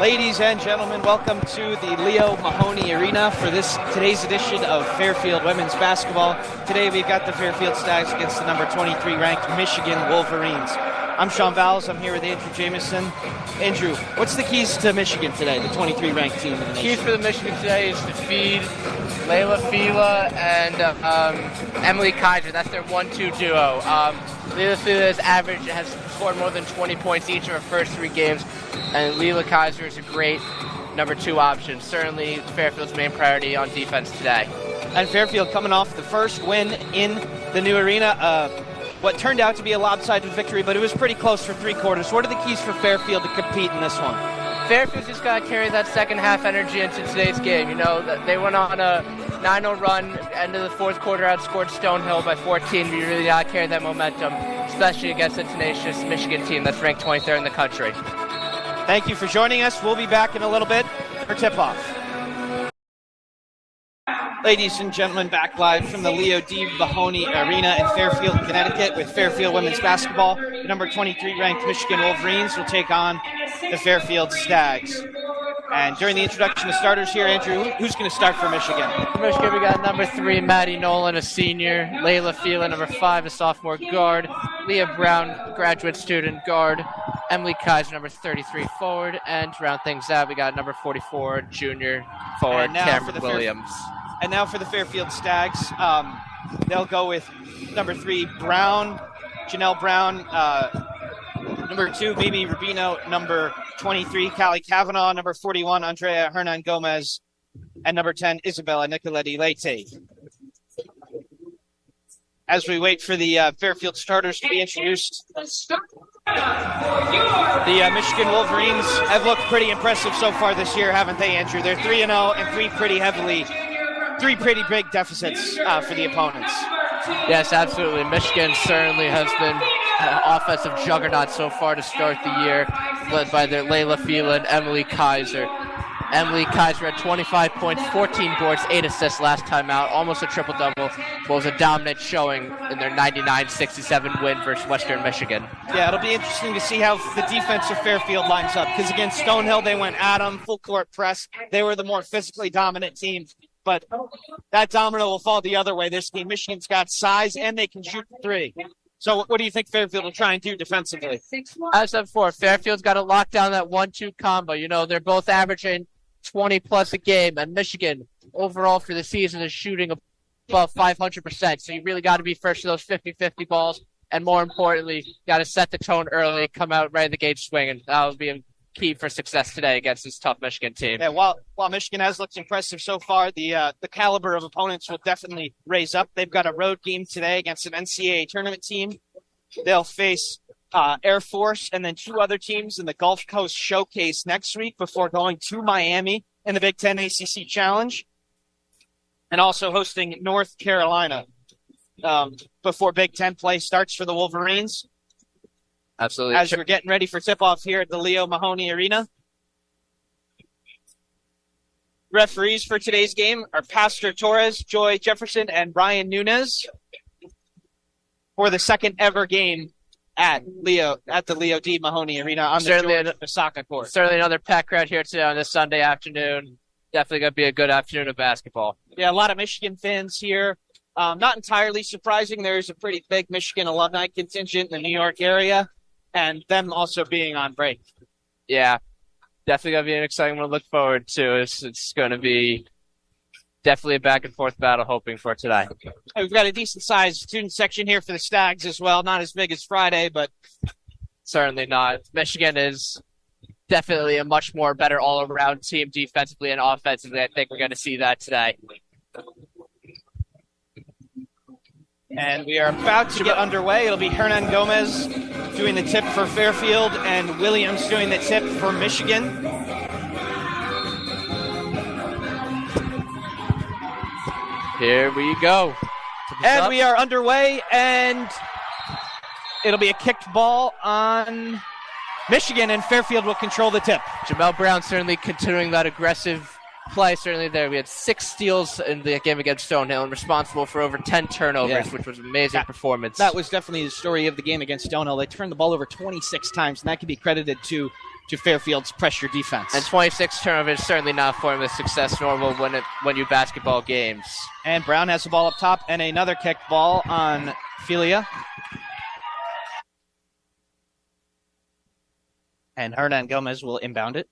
Ladies and gentlemen, welcome to the Leo Mahoney Arena for today's edition of Fairfield Women's Basketball. Today we've got the Fairfield Stags against the number 23 ranked Michigan Wolverines. I'm Sean Vowles. I'm here with Andrew Jamison. Andrew, what's the keys to Michigan today, the 23 ranked team in the nation? Keys for the Michigan today is to feed Layla Fila and Emily Kaiser. That's their 1-2 duo. Layla Fila has scored more than 20 points each of her first three games, and Layla Kaiser is a great number two option. Certainly Fairfield's main priority on defense today. And Fairfield coming off the first win in the new arena. What turned out to be a lopsided victory, but it was pretty close for three quarters. What are the keys for Fairfield to compete in this one? Fairfield's just got to carry that second half energy into today's game. You know, they went on a 9-0 run, end of the fourth quarter, outscored Stonehill by 14. You really got to carry that momentum, especially against a tenacious Michigan team that's ranked 23rd in the country. Thank you for joining us. We'll be back in a little bit for tip-off. Ladies and gentlemen, back live from the Leo D. Mahoney Arena in Fairfield, Connecticut with Fairfield Women's Basketball. The number 23 ranked Michigan Wolverines will take on the Fairfield Stags. And during the introduction of starters here, Andrew, who's going to start for Michigan? For Michigan, we got number 3, Maddie Nolan, a senior. Layla Fila, number 5, a sophomore guard. Leah Brown, graduate student guard. Emily Kaiser, number 33, forward. And to round things out, we got number 44, junior forward, Cameron Williams. And now for the Fairfield Stags, they'll go with number 3, Brown, Janelle Brown, number 2, Mimi Rubino, number 23, Callie Kavanaugh, number 41, Andrea Hernan Gomez, and number 10, Isabella Nicoletti Leite. As we wait for the Fairfield starters to be introduced, the Michigan Wolverines have looked pretty impressive so far this year, haven't they, Andrew? They're 3-0 and three pretty big deficits for the opponents. Yes, absolutely. Michigan certainly has been an offensive juggernaut so far to start the year, led by their Layla Fila and Emily Kaiser. Emily Kaiser had 25 points, 14 boards, 8 assists last time out, almost a triple-double. Was a dominant showing in their 99-67 win versus Western Michigan. Yeah, it'll be interesting to see how the defense of Fairfield lines up, because against Stonehill, they went at them, full-court press. They were the more physically dominant team. But that domino will fall the other way this game. Michigan's got size, and they can shoot the three. So what do you think Fairfield will try and do defensively? As I said before, Fairfield's got to lock down that 1-2 combo. You know, they're both averaging 20-plus a game, and Michigan, overall for the season, is shooting above 500%. So you really got to be first to those 50-50 balls, and more importantly, got to set the tone early, come out right at the gate swinging. That'll be a key for success today against this tough Michigan team. Yeah, while Michigan has looked impressive so far, the caliber of opponents will definitely raise up. They've got a road game today against an NCAA tournament team. They'll face Air Force and then two other teams in the Gulf Coast Showcase next week before going to Miami in the Big Ten ACC Challenge, and also hosting North Carolina before Big Ten play starts for the Wolverines. Absolutely. As we're getting ready for tip-off here at the Leo Mahoney Arena. Referees for today's game are Pastor Torres, Joy Jefferson, and Brian Nunez for the second ever game at the Leo D. Mahoney Arena on the soccer court. Certainly another packed crowd here today on this Sunday afternoon. Definitely going to be a good afternoon of basketball. Yeah, a lot of Michigan fans here. Not entirely surprising. There's a pretty big Michigan alumni contingent in the New York area, and them also being on break. Yeah, definitely going to be an exciting one to look forward to. It's going to be definitely a back-and-forth battle hoping for today. We've got a decent-sized student section here for the Stags as well. Not as big as Friday, but certainly not. Michigan is definitely a much more better all-around team defensively and offensively. I think we're going to see that today. And we are about to get underway. It'll be Hernan Gomez doing the tip for Fairfield and Williams doing the tip for Michigan. Here we go. And we are underway, and it'll be a kicked ball on Michigan, and Fairfield will control the tip. Jamel Brown certainly continuing that aggressive play, certainly there. We had 6 steals in the game against Stonehill and responsible for over 10 turnovers, which was an amazing performance. That was definitely the story of the game against Stonehill. They turned the ball over 26 times, and that can be credited to to Fairfield's pressure defense. And 26 turnovers is certainly not a form of success normal when you basketball games. And Brown has the ball up top, and another kick ball on Filia. And Hernan Gomez will inbound it.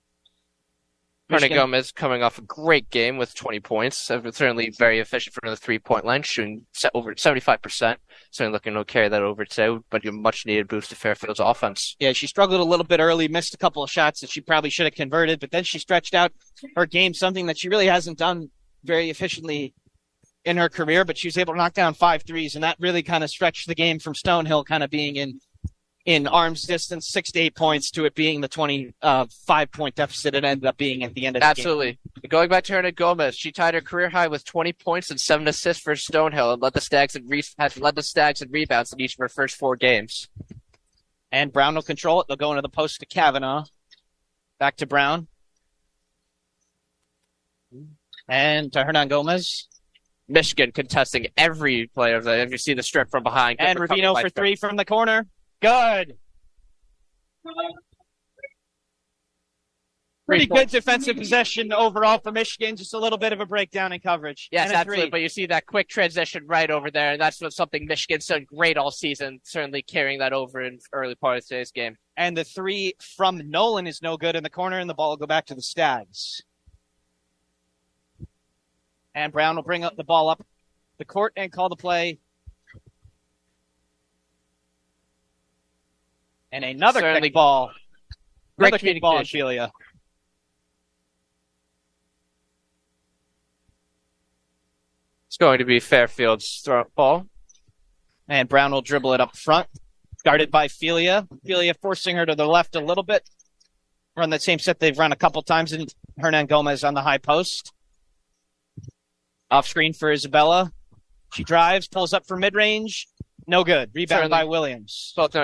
Hernan Gomez coming off a great game with 20 points. Certainly very efficient from the three-point line, shooting over 75%. Certainly looking to carry that over today, but a much-needed boost to Fairfield's offense. Yeah, she struggled a little bit early, missed a couple of shots that she probably should have converted, but then she stretched out her game, something that she really hasn't done very efficiently in her career, but she was able to knock down 5 threes, and that really kind of stretched the game from Stonehill kind of being in arm's distance, 6 to 8 points, to it being the 25-point deficit it ended up being at the end of the game. Absolutely. Going back to Hernan Gomez, she tied her career high with 20 points and 7 assists for Stonehill and has led the Stags in rebounds in each of her first 4 games. And Brown will control it. They'll go into the post to Kavanaugh. Back to Brown. And to Hernan Gomez. Michigan contesting every player. If you see the strip from behind. And Rubino for 3 from the corner. Good. Pretty good defensive possession overall for Michigan. Just a little bit of a breakdown in coverage. Yes, absolutely. But you see that quick transition right over there. And that's something Michigan's done great all season, certainly carrying that over in early part of today's game. And the 3 from Nolan is no good in the corner, and the ball will go back to the Stags. And Brown will bring up the ball up the court and call the play. And another kick ball. Another kick ball in Filia. It's going to be Fairfield's throw ball. And Brown will dribble it up front. Guarded by Filia. Filia forcing her to the left a little bit. Run that same set they've run a couple times. And Hernan Gomez on the high post. Off screen for Isabella. She drives, pulls up for mid-range. No good. Rebound by Williams. Both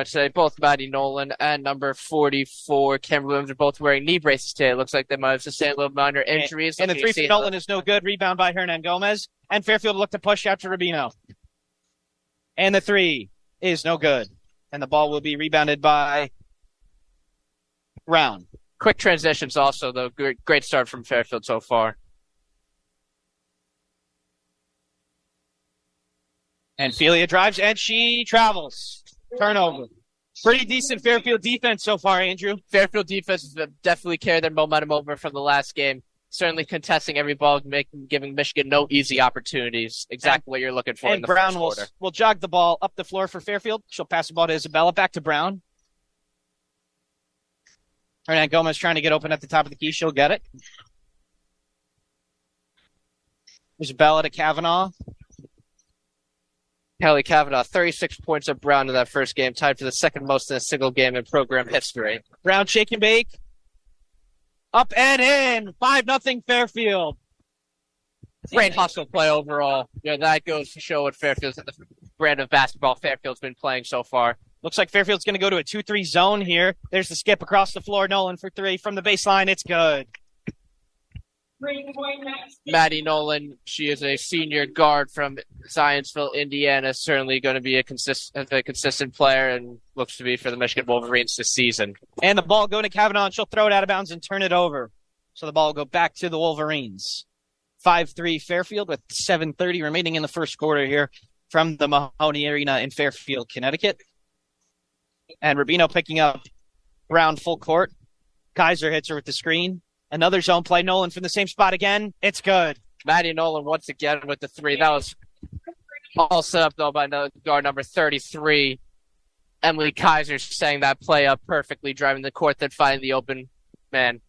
Maddie Nolan and number 44, Cameron Williams, are both wearing knee braces today. It looks like they might have sustained a little minor injuries. And the 3 for Nolan is no good. Rebound by Hernan Gomez. And Fairfield will look to push out to Rubino. And the 3 is no good. And the ball will be rebounded by Brown. Quick transitions also, though. Great start from Fairfield so far. And Filia drives, and she travels. Turnover. Pretty decent Fairfield defense so far, Andrew. Fairfield defense has definitely carried their momentum over from the last game. Certainly contesting every ball, giving Michigan no easy opportunities. Exactly what you're looking for in the first quarter. And Brown will jog the ball up the floor for Fairfield. She'll pass the ball to Isabella. Back to Brown. Hernan Gomez trying to get open at the top of the key. She'll get it. Isabella to Kavanaugh. Kelly Kavanaugh, 36 points of Brown in that first game, tied for the second most in a single game in program history. Brown shake and bake. Up and in. 5-0 Fairfield. Great hustle play overall. Yeah, that goes to show what Fairfield's the brand of basketball Fairfield's been playing so far. Looks like Fairfield's going to go to a 2-3 zone here. There's the skip across the floor. Nolan for 3 from the baseline. It's good. Maddie Nolan, she is a senior guard from Zionsville, Indiana. Certainly going to be a consistent player and looks to be for the Michigan Wolverines this season. And the ball going to Kavanaugh, and she'll throw it out of bounds and turn it over. So the ball will go back to the Wolverines. 5-3 Fairfield with 7:30 remaining in the first quarter here from the Mahoney Arena in Fairfield, Connecticut. And Rubino picking up Brown full court. Kaiser hits her with the screen. Another zone play. Nolan from the same spot again. It's good. Maddie Nolan once again with the 3. That was all set up, though, by guard number 33. Emily Kaiser setting that play up perfectly, driving the court, then finding the open man.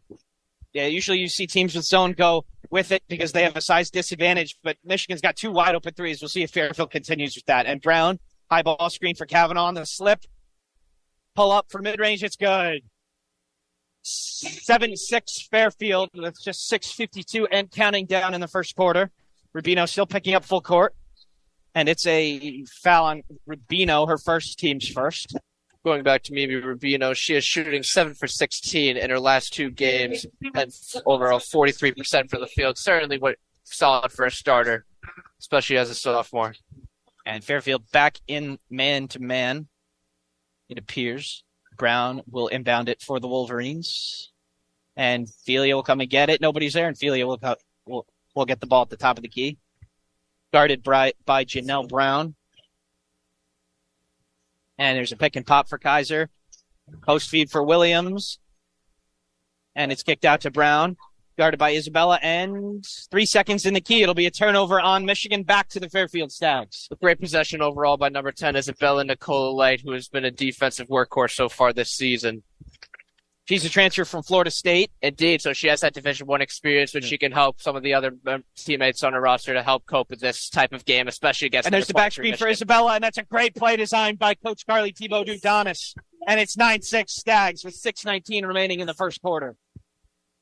Yeah, usually you see teams with zone go with it because they have a size disadvantage, but Michigan's got 2 wide open 3s. We'll see if Fairfield continues with that. And Brown, high ball screen for Kavanaugh on the slip. Pull up for mid-range. It's good. 7-6 Fairfield with just 6:52 and counting down in the first quarter. Rubino still picking up full court. And it's a foul on Rubino, her first, team's first. Going back to Mimi Rubino, she is shooting 7 for 16 in her last 2 games and overall 43% for the field. Certainly what solid for a starter, especially as a sophomore. And Fairfield back in man-to-man, it appears. Brown will inbound it for the Wolverines. And Felia will come and get it. Nobody's there, and Felia will get the ball at the top of the key. Guarded by Janelle Brown. And there's a pick and pop for Kaiser. Post feed for Williams. And it's kicked out to Brown. Guarded by Isabella. And 3 seconds in the key. It'll be a turnover on Michigan, back to the Fairfield Stags. A great possession overall by number 10, Isabella Nicola Light, who has been a defensive workhorse so far this season. She's a transfer from Florida State. Indeed, so she has that Division I experience, which she can help some of the other teammates on her roster to help cope with this type of game, especially against. And there's the back screen for Isabella, and that's a great play designed by Coach Carly Thibault-Dudonis. And it's 9-6 Stags with 6:19 remaining in the first quarter.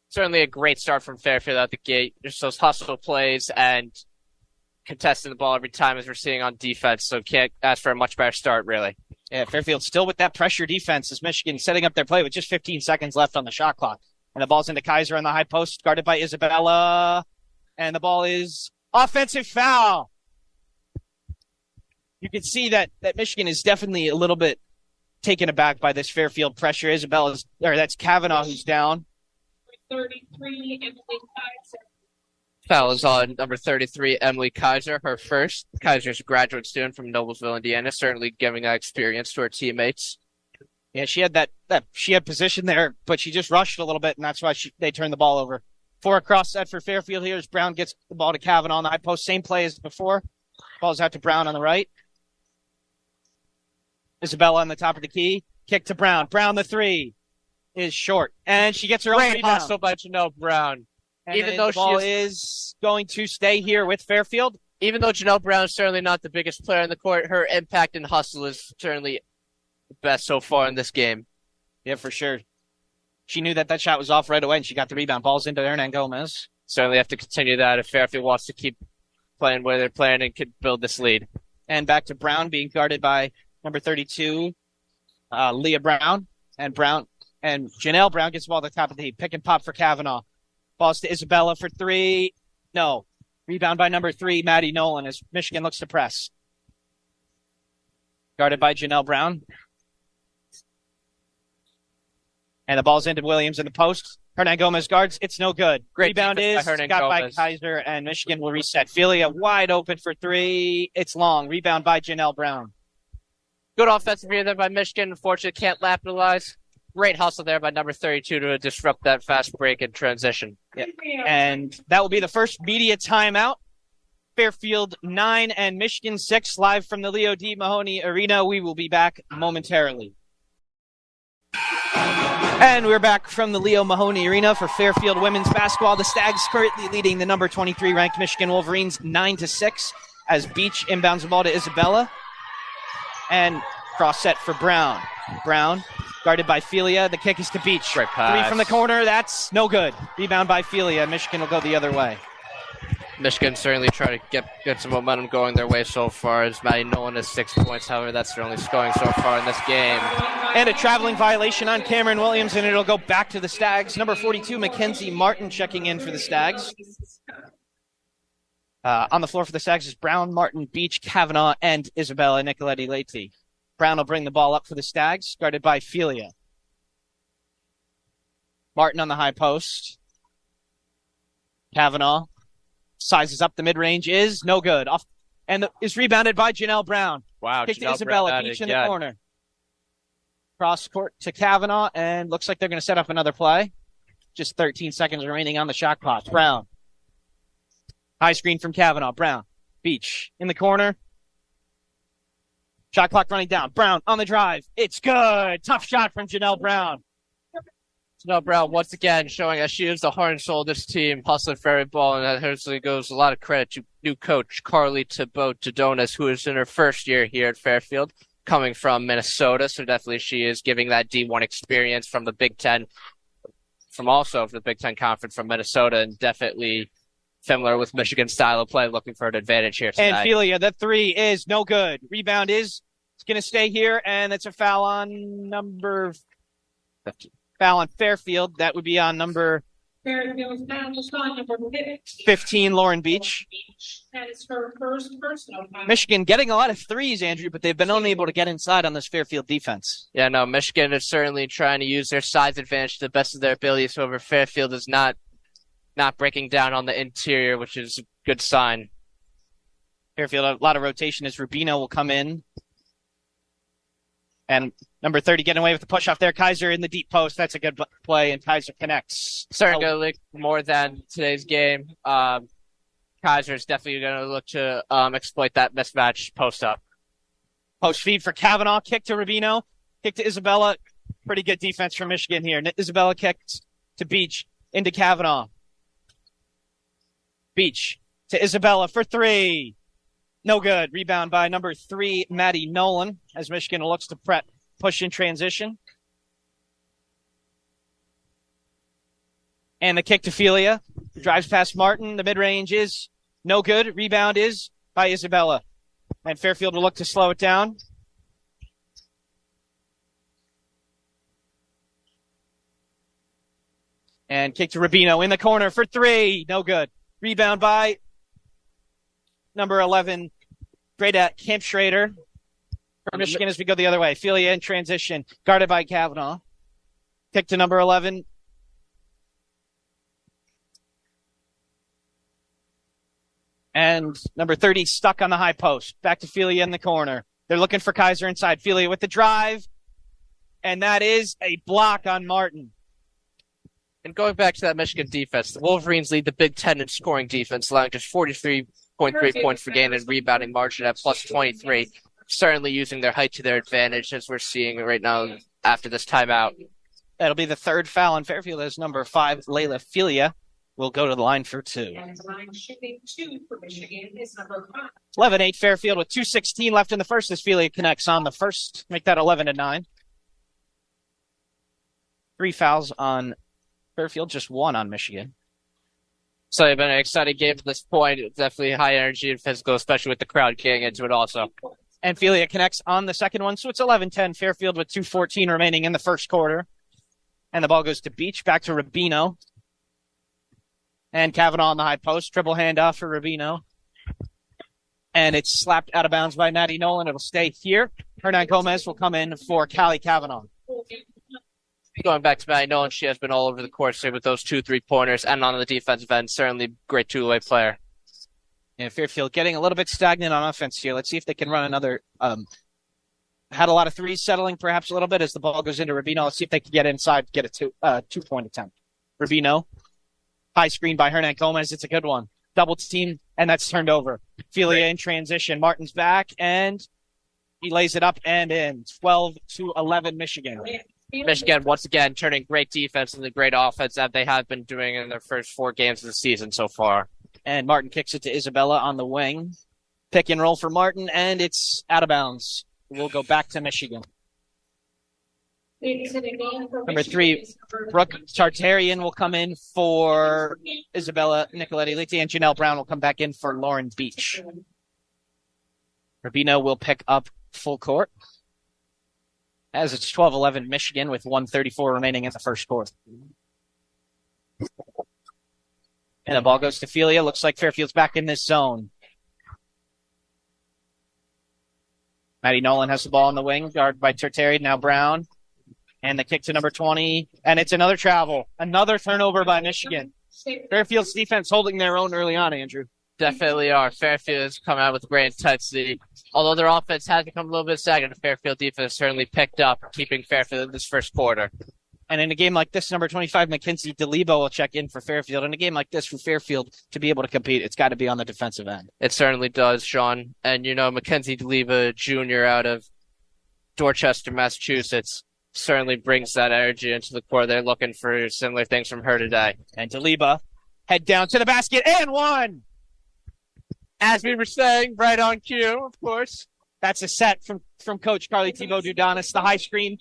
Certainly a great start from Fairfield out the gate. Just those hustle plays and contesting the ball every time, as we're seeing on defense, so can't ask for a much better start, really. Yeah, Fairfield still with that pressure defense as Michigan setting up their play with just 15 seconds left on the shot clock. And the ball's into Kaiser on the high post, guarded by Isabella. And the ball is offensive foul. You can see that Michigan is definitely a little bit taken aback by this Fairfield pressure. That's Kavanaugh who's down. 33, Emily Kaiser. Foul is on number 33, Emily Kaiser, her first. Kaiser's a graduate student from Noblesville, Indiana, certainly giving that experience to her teammates. Yeah, she had position there, but she just rushed a little bit, and that's why they turned the ball over. 4 across set for Fairfield here as Brown gets the ball to Kavanaugh on the high post. Same play as before. Ball's out to Brown on the right. Isabella on the top of the key. Kick to Brown. Brown, the three, is short. And she gets her own rebound. Great hustle by Janelle Brown. And even though the ball is going to stay here with Fairfield. Even though Janelle Brown is certainly not the biggest player in the court, her impact and hustle is certainly the best so far in this game. Yeah, for sure. She knew that shot was off right away, and she got the rebound. Ball's into Hernan Gomez. Certainly have to continue that if Fairfield wants to keep playing where they're playing and could build this lead. And back to Brown being guarded by number 32, Leah Brown. And Janelle Brown gets the ball at the top of the heap. Pick and pop for Kavanaugh. Ball's to Isabella for three. No. Rebound by number 3, Maddie Nolan, as Michigan looks to press. Guarded by Janelle Brown. And the ball's into Williams in the post. Hernan Gomez guards. It's no good. Great rebound is got by Kaiser, and Michigan will reset. Felia wide open for 3. It's long. Rebound by Janelle Brown. Good offensive here there by Michigan. Unfortunately, can't capitalize. Great hustle there by number 32 to disrupt that fast break and transition. Yeah. And that will be the first media timeout. Fairfield 9 and Michigan 6, live from the Leo D. Mahoney Arena. We will be back momentarily. And we're back from the Leo Mahoney Arena for Fairfield women's basketball. The Stags currently leading the number 23 ranked Michigan Wolverines 9-6 as Beach inbounds the ball to Isabella. And cross set for Brown. Brown guarded by Felia. The kick is to Beach. Great pass. 3 from the corner. That's no good. Rebound by Felia. Michigan will go the other way. Michigan certainly trying to get some momentum going their way so far, as Maddie Nolan has 6 points. However, that's their only scoring so far in this game. And a traveling violation on Cameron Williams, and it'll go back to the Stags. Number 42, Mackenzie Martin, checking in for the Stags. On the floor for the Stags is Brown, Martin, Beach, Kavanaugh, and Isabella Nicoletti-Leite. Brown will bring the ball up for the Stags, guarded by Felia. Martin on the high post. Kavanaugh sizes up the mid-range, is no good. And is rebounded by Janelle Brown. Wow, Kick to Isabella, Beach in the corner. Cross court to Kavanaugh, and looks like they're going to set up another play. Just 13 seconds remaining on the shot clock. Brown. High screen from Kavanaugh. Brown. Beach in the corner. Shot clock running down. Brown on the drive. It's good. Tough shot from Janelle Brown. Janelle Brown once again showing that she is the heart and soul of this team, hustling for every ball, and that certainly goes a lot of credit to new coach Carly Thibault-Dudonis, who is in her first year here at Fairfield, coming from Minnesota. So definitely she is giving that D1 experience from the Big Ten, from the Big Ten Conference from Minnesota, and definitely similar with Michigan's style of play, looking for an advantage here tonight. And Felia, the 3 is no good. Rebound is going to stay here, and it's a foul on number 15. Foul on Fairfield. That would be on number Fairfield's foul shot number 15, Lauren Beach. That is her first personal foul. Michigan getting a lot of threes, Andrew, but they've been unable to get inside on this Fairfield defense. Yeah, no, Michigan is certainly trying to use their size advantage to the best of their abilities. However, Fairfield is not breaking down on the interior, which is a good sign. Fairfield, a lot of rotation as Rubino will come in. And number 30 getting away with the push off there. Kaiser in the deep post. That's a good play, and Kaiser connects. Certainly going to look more than today's game. Kaiser is definitely going to look to exploit that mismatch post up. Post feed for Kavanaugh. Kick to Rubino. Kick to Isabella. Pretty good defense from Michigan here. Isabella kicked to Beach. Into Kavanaugh. Beach to Isabella for three. No good. Rebound by number 3, Maddie Nolan, as Michigan looks to push in transition. And the kick to Felia. Drives past Martin. The mid-range is no good. Rebound is by Isabella. And Fairfield will look to slow it down. And kick to Rubino in the corner for three. No good. Rebound by number 11, Greta Kempschrader for Michigan as we go the other way. Felia in transition, guarded by Kavanaugh. Kick to number 11. And number 30 stuck on the high post. Back to Felia in the corner. They're looking for Kaiser inside. Felia with the drive. And that is a block on Martin. And going back to that Michigan defense, the Wolverines lead the Big Ten in scoring defense, allowing just 43.3 points per game and rebounding margin at plus 23. Certainly using their height to their advantage, as we're seeing right now after this timeout. That'll be the third foul on Fairfield as number 5, Layla Felia, will go to the line for 2. And the line shooting 2 for Michigan is number 5. 11-8 Fairfield with 2:16 left in the first as Felia connects on the first. Make that 11-9. 3 fouls on Fairfield, just 1 on Michigan. So it's been an exciting game at this point. It's definitely high energy and physical, especially with the crowd getting into it also. And Felia connects on the second one, so it's 11-10 Fairfield with 2:14 remaining in the first quarter. And the ball goes to Beach, back to Rubino. And Kavanaugh on the high post, triple handoff for Rubino. And it's slapped out of bounds by Maddie Nolan. It'll stay here. Hernan Gomez will come in for Callie Kavanaugh. Going back to Maddie Nolan, she has been all over the court here with those 2 3-pointers and on the defensive end. Certainly great two-way player. And Fairfield getting a little bit stagnant on offense here. Let's see if they can run another. Had a lot of threes settling perhaps a little bit as the ball goes into Rubino. Let's see if they can get inside, get a two-point attempt. Rubino, high screen by Hernan Gomez. It's a good one. Double team, and that's turned over. Felia in transition. Martin's back, and he lays it up and in. 12-11 Michigan. Michigan, once again, turning great defense into great offense that they have been doing in their first 4 games of the season so far. And Martin kicks it to Isabella on the wing. Pick and roll for Martin, and it's out of bounds. We'll go back to Michigan. Number 3, Brooke Tartarian will come in for Isabella Nicoletti-Litti, and Janelle Brown will come back in for Lauren Beach. Rubino will pick up full court, as it's 12-11 Michigan with 1:34 remaining in the first quarter. And the ball goes to Felia. Looks like Fairfield's back in this zone. Maddie Nolan has the ball on the wing, guarded by Tartarian, now Brown. And the kick to number 20. And it's another travel. Another turnover by Michigan. Fairfield's defense holding their own early on, Andrew. Definitely are. Fairfield has come out with great intensity. Although their offense has become a little bit stagnant, the Fairfield defense certainly picked up, keeping Fairfield in this first quarter. And in a game like this, number 25, Mackenzie DeLebo will check in for Fairfield. In a game like this for Fairfield, to be able to compete, it's got to be on the defensive end. It certainly does, Sean. And, Mackenzie DeLebo Jr. out of Dorchester, Massachusetts, certainly brings that energy into the court. They're looking for similar things from her today. And DeLebo head down to the basket and one! As we were saying, right on cue, of course. That's a set from Coach Carly Thibault-Dudanis. The high screen.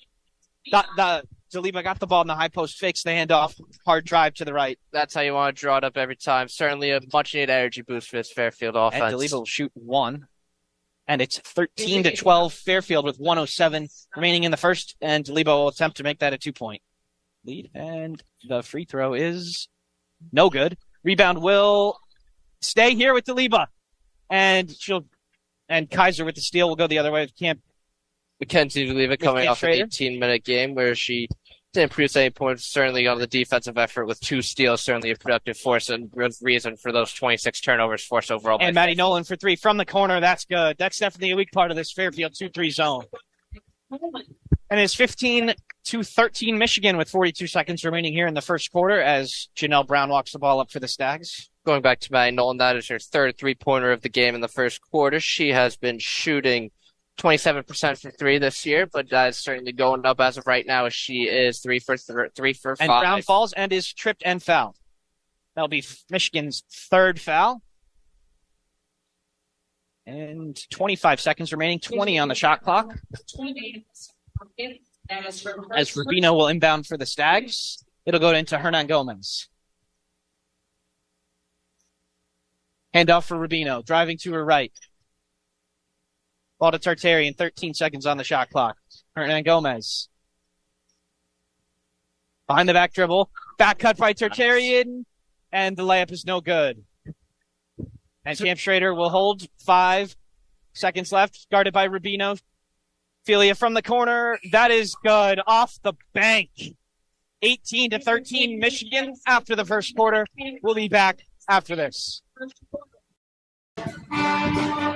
DeLebo got the ball in the high post, fakes the handoff, hard drive to the right. That's how you want to draw it up every time. Certainly a much-needed energy boost for this Fairfield offense. And DeLebo will shoot 1. And it's 13-12 Fairfield with 1:07 remaining in the first. And DeLebo will attempt to make that a 2-point lead. And the free throw is No good. Rebound will stay here with Daliba. And Kaiser with the steal will go the other way with Camp. Mackenzie Daliba coming off an Schrader. 18-minute game where she didn't produce any points, certainly on the defensive effort with 2 steals, certainly a productive force and reason for those 26 turnovers forced overall. And Maddie Nolan for 3 from the corner. That's good. That's definitely a weak part of this Fairfield 2-3 zone. And it's 15-13 Michigan with 42 seconds remaining here in the first quarter as Janelle Brown walks the ball up for the Stags. Going back to Maddie Nolan, that is her third 3-pointer of the game in the first quarter. She has been shooting 27% from 3 this year, but that is certainly going up as of right now as she is 3 for 5. And Brown falls and is tripped and fouled. That'll be Michigan's third foul. And 25 seconds remaining, 20 on the shot clock. As Rubino will inbound for the Stags. It'll go into Hernan Gomez. Handoff for Rubino, driving to her right. Ball to Tartarian, 13 seconds on the shot clock. Hernan Gomez. Behind the back dribble. Back cut by Tartarian. And the layup is no good. And Camp Schrader will hold 5 seconds left. Guarded by Rubino. Filia from the corner. That is good. Off the bank. 18-13 Michigan after the first quarter. We'll be back after this.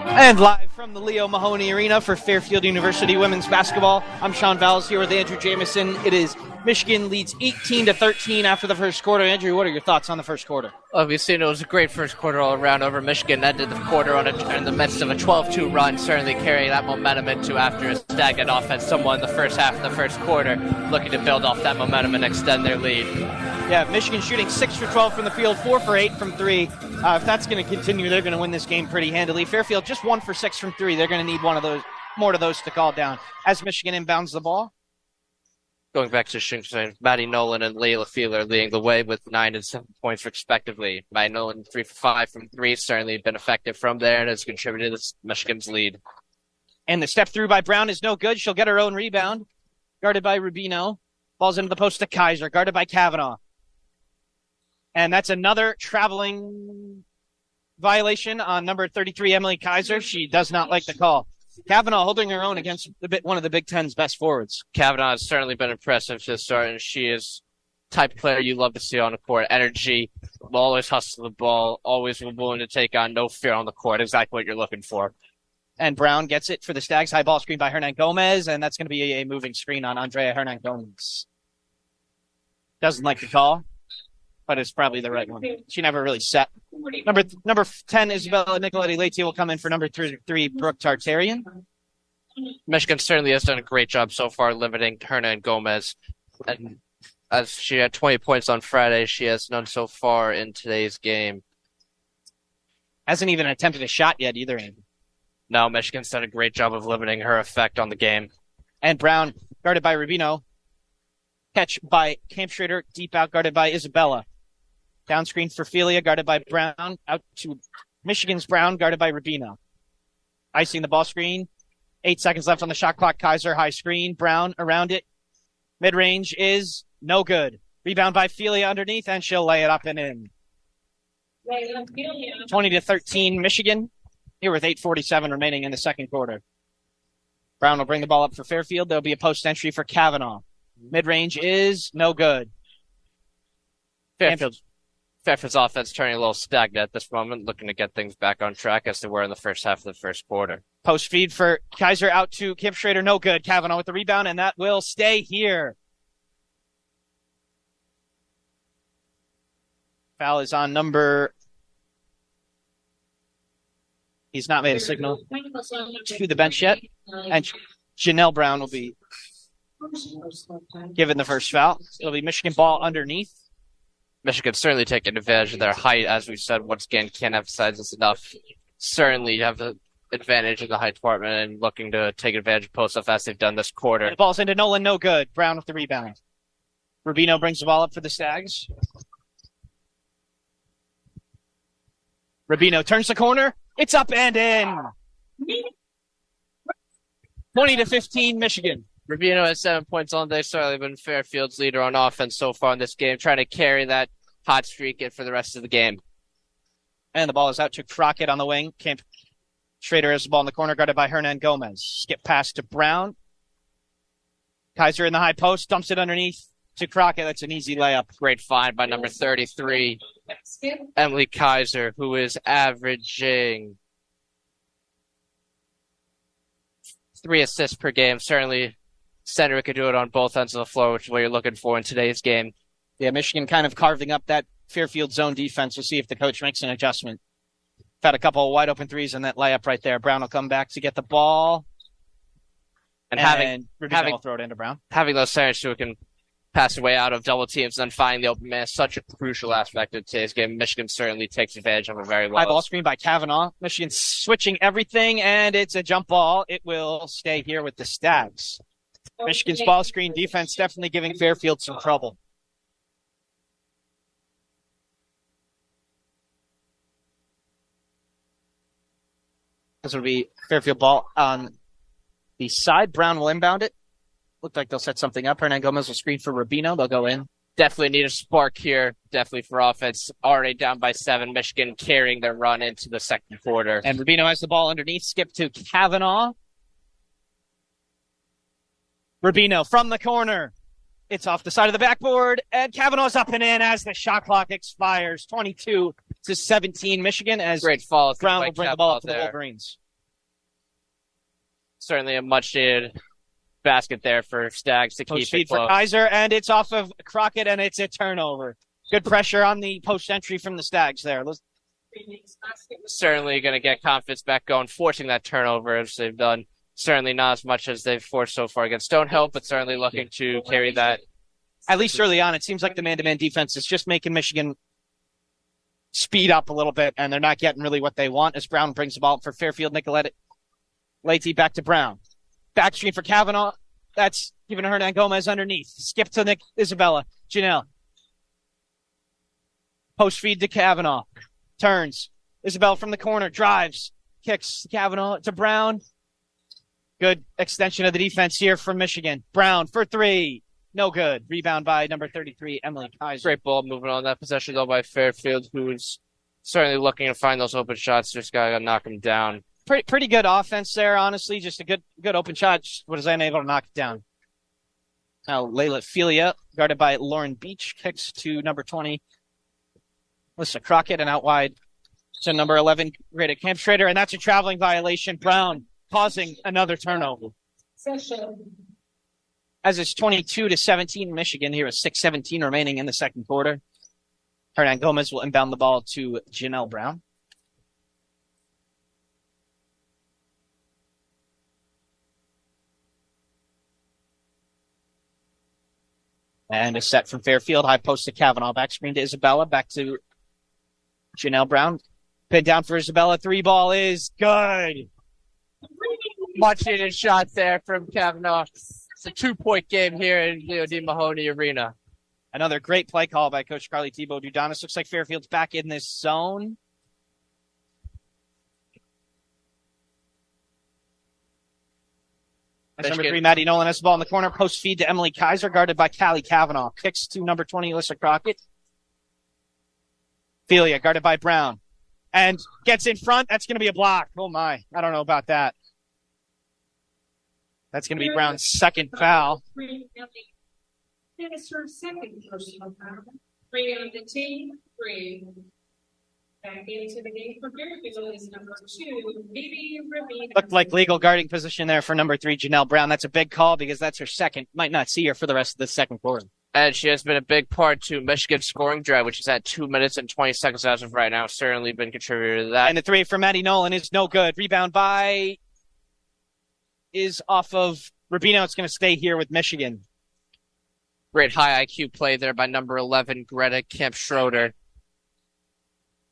And live from the Leo Mahoney Arena for Fairfield University women's basketball, I'm Sean Valles here with Andrew Jamison. It is Michigan leads 18-13 after the first quarter. Andrew, what are your thoughts on the first quarter? Obviously, it was a great first quarter all around over Michigan. Ended the quarter in the midst of a 12-2 run, certainly carrying that momentum into after a stagnant offense somewhat in the first half of the first quarter, looking to build off that momentum and extend their lead. Yeah, Michigan shooting 6 for 12 from the field, 4 for 8 from 3. If that's going to continue, they're going to win this game pretty handily. Fairfield just 1 for 6 from 3. They're going to need more of those to call down as Michigan inbounds the ball. Going back to Shinkston, Maddie Nolan and Layla Field are leading the way with 9 and 7 points respectively. Maddie Nolan 3 for 5 from 3, certainly been effective from there and has contributed to Michigan's lead. And the step through by Brown is no good. She'll get her own rebound. Guarded by Rubino. Falls into the post to Kaiser. Guarded by Kavanaugh. And that's another traveling violation on number 33, Emily Kaiser. She does not like the call. Kavanaugh holding her own against one of the Big Ten's best forwards. Kavanaugh has certainly been impressive to start, and she is the type of player you love to see on the court. Energy, will always hustle the ball, always willing to take on, no fear on the court. Exactly what you're looking for. And Brown gets it for the Stags. High ball screen by Hernan Gomez, and that's going to be a moving screen on Andrea Hernan Gomez. Doesn't like the call, but it's probably the right one. She never really set. Number 10, Isabella Nicoletti-Leite will come in for number 3, Brooke Tartarian. Michigan certainly has done a great job so far limiting Hernan Gomez. And as she had 20 points on Friday, she has none so far in today's game. Hasn't even attempted a shot yet either. No, Michigan's done a great job of limiting her effect on the game. And Brown, guarded by Rubino. Catch by Camp Schrader, deep out, guarded by Isabella. Down screen for Filia, guarded by Brown. Out to Michigan's Brown, guarded by Rubino. Icing the ball screen. 8 seconds left on the shot clock. Kaiser, high screen. Brown around it. Mid-range is no good. Rebound by Filia underneath, and she'll lay it up and in. 20-13 Michigan. Here with 8:47 remaining in the second quarter. Brown will bring the ball up for Fairfield. There'll be a post entry for Kavanaugh. Mid-range is no good. Fairfield's offense turning a little stagnant at this moment, looking to get things back on track as they were in the first half of the first quarter. Post feed for Kaiser out to Camp Schrader. No good. Kavanaugh with the rebound, and that will stay here. Foul is on number... He's not made a signal to the bench yet. And Janelle Brown will be given the first foul. It'll be Michigan ball underneath. Michigan certainly taking advantage of their height. As we said, once again, can't emphasize this enough. Certainly have the advantage in the height department and looking to take advantage of post-up as they've done this quarter. The ball's into Nolan, no good. Brown with the rebound. Rubino brings the ball up for the Stags. Rubino turns the corner. It's up and in. 20-15 Michigan. Rubino has 7 points on day. Certainly been Fairfield's leader on offense so far in this game, trying to carry that hot streak it for the rest of the game. And the ball is out to Crockett on the wing. Camp Schrader has the ball in the corner, guarded by Hernan Gomez. Skip pass to Brown. Kaiser in the high post, dumps it underneath to Crockett. That's an easy layup. Great find by number 33, Emily Kaiser, who is averaging 3 assists per game. Certainly, center could do it on both ends of the floor, which is what you're looking for in today's game. Yeah, Michigan kind of carving up that Fairfield zone defense. We'll see if the coach makes an adjustment. Had a couple of wide open threes and that layup right there. Brown will come back to get the ball. And Rubino will throw it into Brown. Having those centers who can pass away out of double teams and then find the open man is such a crucial aspect of today's game. Michigan certainly takes advantage of it very well. High ball screen by Kavanaugh. Michigan switching everything, and it's a jump ball. It will stay here with the Stags. Michigan's ball screen defense definitely giving Fairfield some trouble. This will be Fairfield ball on the side. Brown will inbound it. Looked like they'll set something up. Hernan Gomez will screen for Rubino. They'll go in. Definitely need a spark here. Definitely for offense. Already down by 7. Michigan carrying their run into the second quarter. And Rubino has the ball underneath. Skip to Kavanaugh. Rubino from the corner. It's off the side of the backboard. And Kavanaugh's up and in as the shot clock expires. 22-17 Michigan as great follow. Brown will bring the ball up to the Wolverines. Certainly a much-needed basket there for Stags to keep it close. For Kaiser, and it's off of Crockett, and it's a turnover. Good pressure on the post entry from the Stags there. Certainly going to get confidence back going, forcing that turnover as they've done. Certainly not as much as they've forced so far against Stonehill, but certainly looking to carry that. At least early on, it seems like the man-to-man defense is just making Michigan speed up a little bit, and they're not getting really what they want as Brown brings the ball up for Fairfield. Nicolette Leite back to Brown. Back screen for Kavanaugh. That's giving Hernan Gomez underneath. Skip to Isabella. Janelle. Post feed to Kavanaugh. Turns. Isabella from the corner. Drives. Kicks Kavanaugh to Brown. Good extension of the defense here from Michigan. Brown for 3. No good. Rebound by number 33, Emily Kaiser. Great ball movement on that possession, though, by Fairfield, who's certainly looking to find those open shots. Just got to knock him down. Pretty good offense there, honestly. Just a good open shot. Just was unable to knock it down. Now, Layla Filia, guarded by Lauren Beach, kicks to number 20, Alyssa Crockett, and out wide to number 11, Greta Camp Schrader, and that's a traveling violation. Brown causing another turnover. As it's 22-17 Michigan here with 6:17 remaining in the second quarter. Hernan Gomez will inbound the ball to Janelle Brown. And a set from Fairfield. High post to Kavanaugh. Back screen to Isabella. Back to Janelle Brown. Pinned down for Isabella. 3 ball is good. Much needed shot there from Kavanaugh. It's a 2-point game here in Leo D. Mahoney Arena. Another great play call by Coach Carly Thibault Dudanis. Looks like Fairfield's back in this zone. That's number 3, Maddie Nolan has the ball in the corner. Post feed to Emily Kaiser, guarded by Callie Kavanaugh. Kicks to number 20, Alyssa Crockett. Filia, guarded by Brown. And gets in front. That's going to be a block. Oh, my. I don't know about that. That's going to be Brown's second foul. That is her second personal foul. 3 on the team, 3. Back into the game for Fairfield is number 2, Vivi Rubino. Looked like legal guarding position there for number 3, Janelle Brown. That's a big call because that's her second. Might not see her for the rest of the second quarter. And she has been a big part to Michigan's scoring drive, which is at 2 minutes and 20 seconds as of right now. Certainly been contributor to that. And the 3 from Maddie Nolan is no good. Rebound by is off of Rubino. It's going to stay here with Michigan. Great high IQ play there by number 11, Greta Kemp Schroeder.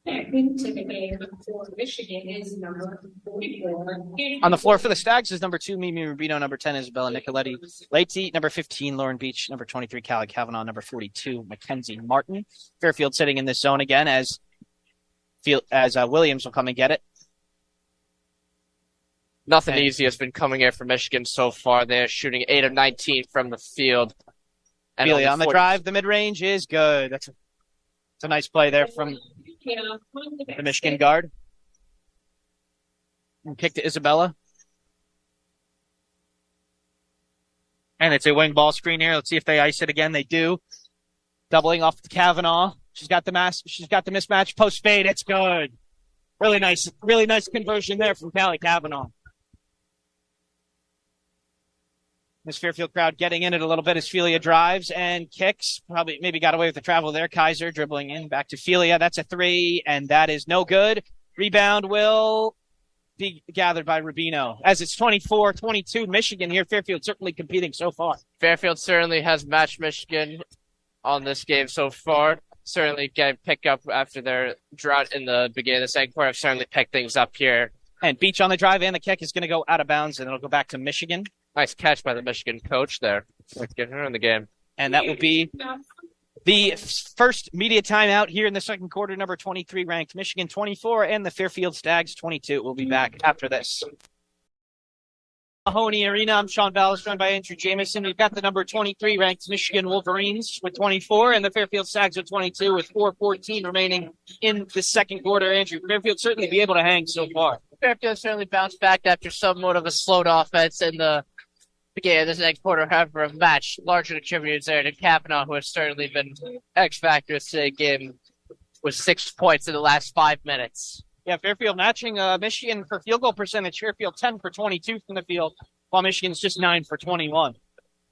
Back into the game for Michigan is number 44. On the floor for the Stags is number 2, Mimi Rubino, number 10, Isabella Nicoletti. Leite, number 15, Lauren Beach, number 23, Callie Kavanaugh, number 42, Mackenzie Martin. Fairfield sitting in this zone again as Williams will come and get it. Nothing easy has been coming here for Michigan so far. They're shooting 8 of 19 from the field. And on the drive, the mid-range is good. That's It's a nice play there from the Michigan guard. And kick to Isabella. And it's a wing ball screen here. Let's see if they ice it again. They do. Doubling off to Kavanaugh. She's got the mismatch. Post fade. It's good. Really nice conversion there from Callie Kavanaugh. This Fairfield crowd getting in it a little bit as Felia drives and kicks. Maybe got away with the travel there. Kaiser dribbling in back to Felia. That's a three, and that is no good. Rebound will be gathered by Rubino. As it's 24-22 Michigan here. Fairfield certainly competing so far. Fairfield certainly has matched Michigan on this game so far. Certainly getting picked up after their drought in the beginning of the second quarter. Have certainly picked things up here. And Beach on the drive and the kick is going to go out of bounds, and it'll go back to Michigan. Nice catch by the Michigan coach there. Getting her in the game. And that will be the first media timeout here in the second quarter. Number 23 ranked Michigan 24 and the Fairfield Stags 22. We'll be back after this. Mahoney Arena. I'm Sean Ballas, joined by Andrew Jamison. We've got the number 23 ranked Michigan Wolverines with 24 and the Fairfield Stags with 22 with 4:14 remaining in the second quarter. Andrew, Fairfield certainly be able to hang so far. Fairfield certainly bounced back after somewhat of a slowed offense in the beginning of this next quarter. However, a match larger contributors there to Kavanaugh, who has certainly been X factor to the game with 6 points in the last 5 minutes. Yeah, Fairfield matching Michigan for field goal percentage. Fairfield 10 for 22 from the field, while Michigan's just 9 for 21.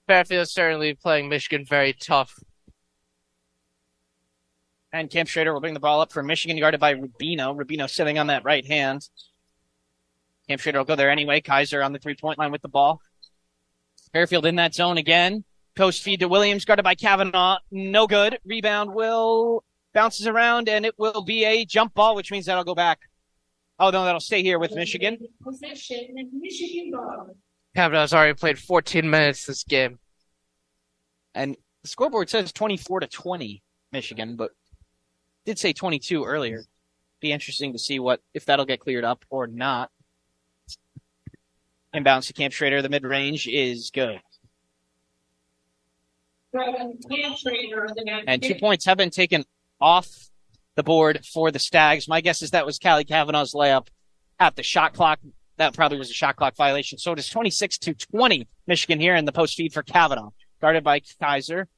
Fairfield certainly playing Michigan very tough. And Camp Schrader will bring the ball up for Michigan, guarded by Rubino. Rubino sitting on that right hand. Camp Schrader will go there anyway. Kaiser on the three-point line with the ball. Fairfield in that zone again. Post feed to Williams, guarded by Kavanaugh. No good. Rebound bounces around, and it will be a jump ball, which means that'll go back. Oh, no, that'll stay here with Michigan. Possession, Michigan ball. Kavanaugh's already played 14 minutes this game. And the scoreboard says 24-20 Michigan, but did say 22 earlier. Be interesting to see if that'll get cleared up or not. Inbounds to Camp Schrader. The mid-range is good. And 2 points have been taken off the board for the Stags. My guess is that was Callie Kavanaugh's layup at the shot clock. That probably was a shot clock violation. So it is 26-20 Michigan here in the post feed for Kavanaugh. Guarded by Kaiser.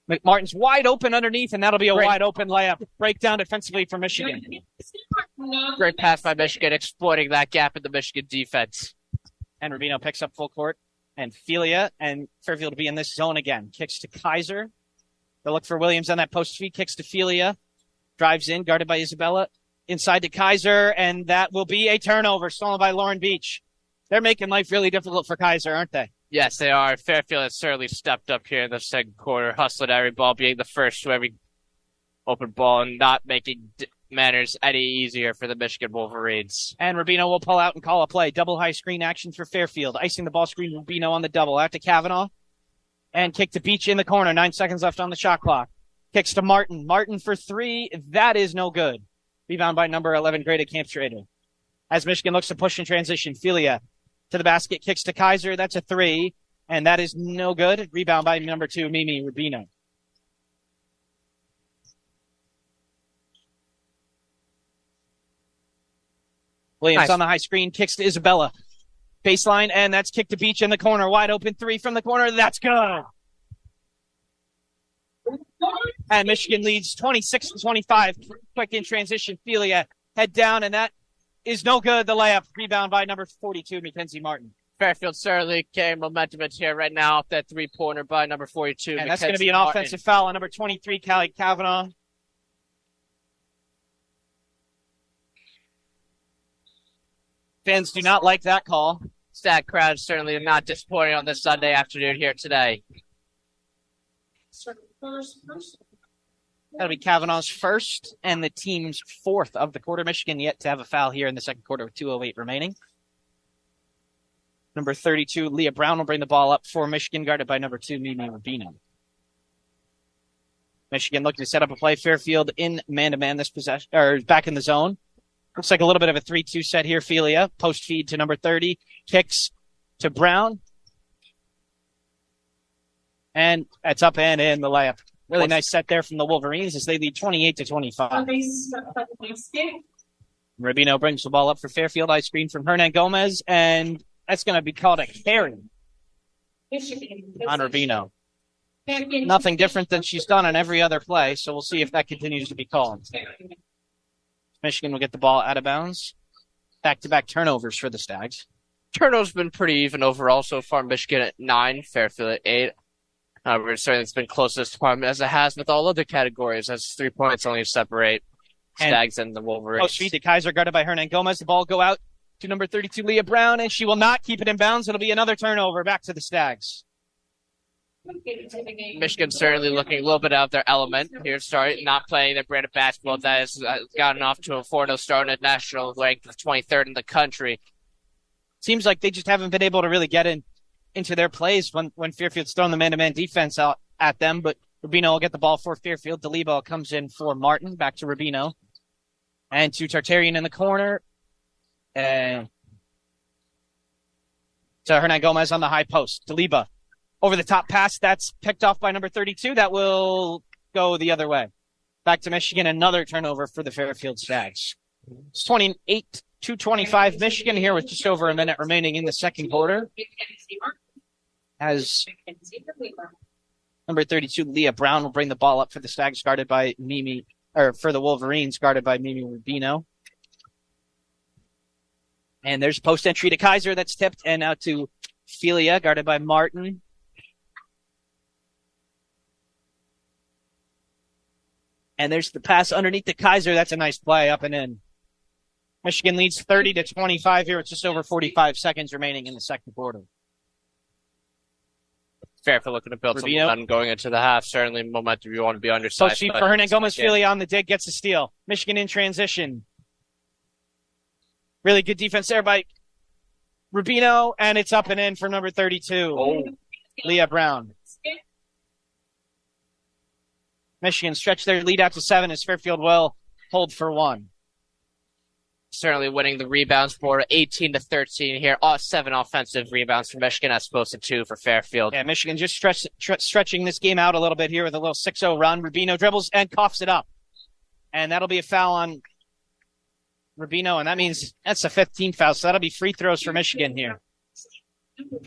McMartin's wide open underneath, and that'll be a wide open layup. Breakdown defensively for Michigan. Great pass by Michigan, exploiting that gap in the Michigan defense. And Rubino picks up full court. And Felia and Fairfield will be in this zone again. Kicks to Kaiser. They'll look for Williams on that post feed. Kicks to Felia. Drives in, guarded by Isabella. Inside to Kaiser, and that will be a turnover stolen by Lauren Beach. They're making life really difficult for Kaiser, aren't they? Yes, they are. Fairfield has certainly stepped up here in the second quarter, hustling every ball, being the first to every open ball, and not making matters any easier for the Michigan Wolverines. And Rubino will pull out and call a play. Double high screen action for Fairfield. Icing the ball screen, Rubino on the double. Out to Kavanaugh. And kick to Beach in the corner. 9 seconds left on the shot clock. Kicks to Martin. Martin for three. That is no good. Rebound by number 11, graded Camp Schrader. As Michigan looks to push in transition, Felia to the basket, kicks to Kaiser. That's a three. And that is no good. Rebound by number 2, Mimi Rubino. Williams Nice. on the high screen, kicks to Isabella. Baseline, and that's kicked to Beach in the corner. Wide open three from the corner. That's good. And Michigan leads 26-25. Quick in transition. Felia head down, and that is no good. The layup. Rebound by number 42, Mackenzie Martin. Fairfield certainly carrying momentum into here right now off that three-pointer by number 42. And that's going to Mackenzie be an Martin. offensive foul on number 23, Callie Kavanaugh. Fans do not like that call. Stag crowd certainly not disappointing on this Sunday afternoon here today. That'll be Kavanaugh's first and the team's fourth of the quarter. Michigan yet to have a foul here in the second quarter with 2:08 remaining. Number 32, Leah Brown will bring the ball up for Michigan, guarded by number 2, Mimi Rubino. Michigan looking to set up a play. Fairfield in man-to-man this possession, or back in the zone. Looks like a little bit of a 3-2 set here. Felia, post feed to number 30, kicks to Brown. And that's up and in the layup. Really nice set there from the Wolverines as they lead 28-25. Rubino brings the ball up for Fairfield. High screen from Hernan Gomez, and that's going to be called a carry on Rubino. Nothing different than she's done on every other play, so we'll see if that continues to be called. Michigan will get the ball out of bounds. Back-to-back turnovers for the Stags. Turnovers been pretty even overall so far. Michigan at 9, Fairfield at 8. Certainly it's been closest department as it has with all other categories, as 3 points only separate Stags and the Wolverines. Post feed to Kaiser, guarded by Hernan Gomez. The ball go out to number 32, Leah Brown, and she will not keep it in bounds. It'll be another turnover back to the Stags. Michigan certainly looking a little bit out of their element here, not playing their brand of basketball that has gotten off to a 4-0 start at national, ranked 23rd in the country. Seems like they just haven't been able to really get into their plays when Fairfield's thrown the man-to-man defense out at them, but Rubino will get the ball for Fairfield. DeLebo comes in for Martin, back to Rubino. And to Tartarian in the corner. And to Hernan Gomez on the high post. DeLebo over the top pass. That's picked off by number 32. That will go the other way. Back to Michigan. Another turnover for the Fairfield Stags. It's 28-25 Michigan here with just over a minute remaining in the second quarter. As number 32, Leah Brown, will bring the ball up for the Stags, guarded by for the Wolverines, guarded by Mimi Rubino. And there's post entry to Kaiser that's tipped, and out to Filia, guarded by Martin. And there's the pass underneath to Kaiser. That's a nice play up and in. Michigan leads 30-25 here with just over 45 seconds remaining in the second quarter. Fairfield looking to build some momentum going into the half. Certainly momentum you want to be undersized. So cheap for Hernan Gomez. Filia on the dig, gets a steal. Michigan in transition. Really good defense there by Rubino, and it's up and in for number 32, Leah Brown. Michigan stretch their lead out to 7 as Fairfield will hold for 1. Certainly winning the rebounds for 18-13 here. 7 offensive rebounds for Michigan as opposed to 2 for Fairfield. Yeah, Michigan just stretching this game out a little bit here with a little 6-0 run. Rubino dribbles and coughs it up. And that'll be a foul on Rubino, and that means that's a 15th foul, so that'll be free throws for Michigan here. It'll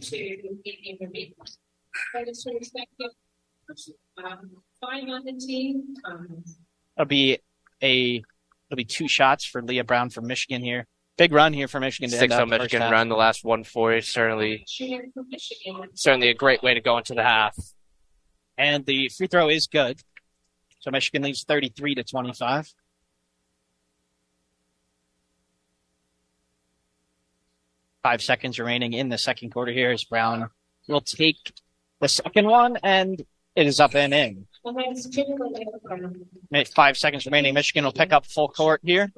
be 2 shots for Leah Brown from Michigan here. Big run here for Michigan. 6-0 Michigan run, the last 140. Certainly a great way to go into the half. And the free throw is good. So Michigan leads 33-25. Five seconds remaining in the second quarter here as Brown will take the second one, and it is up and in. 5 seconds remaining. Michigan will pick up full court here.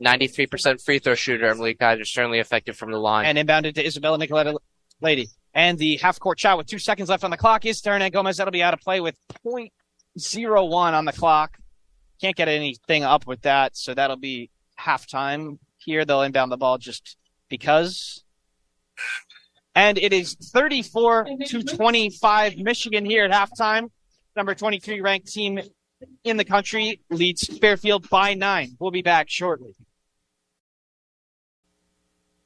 93% free throw shooter. Emily Kaiser certainly effective from the line. And inbounded to Isabella Nicoletta Lady. And the half-court shot with 2 seconds left on the clock is Hernan Gomez. That'll be out of play with .01 on the clock. Can't get anything up with that, so that'll be halftime. Here, they'll inbound the ball just because. And it is 34-25 Michigan here at halftime. Number 23 ranked team in the country leads Fairfield by 9. We'll be back shortly.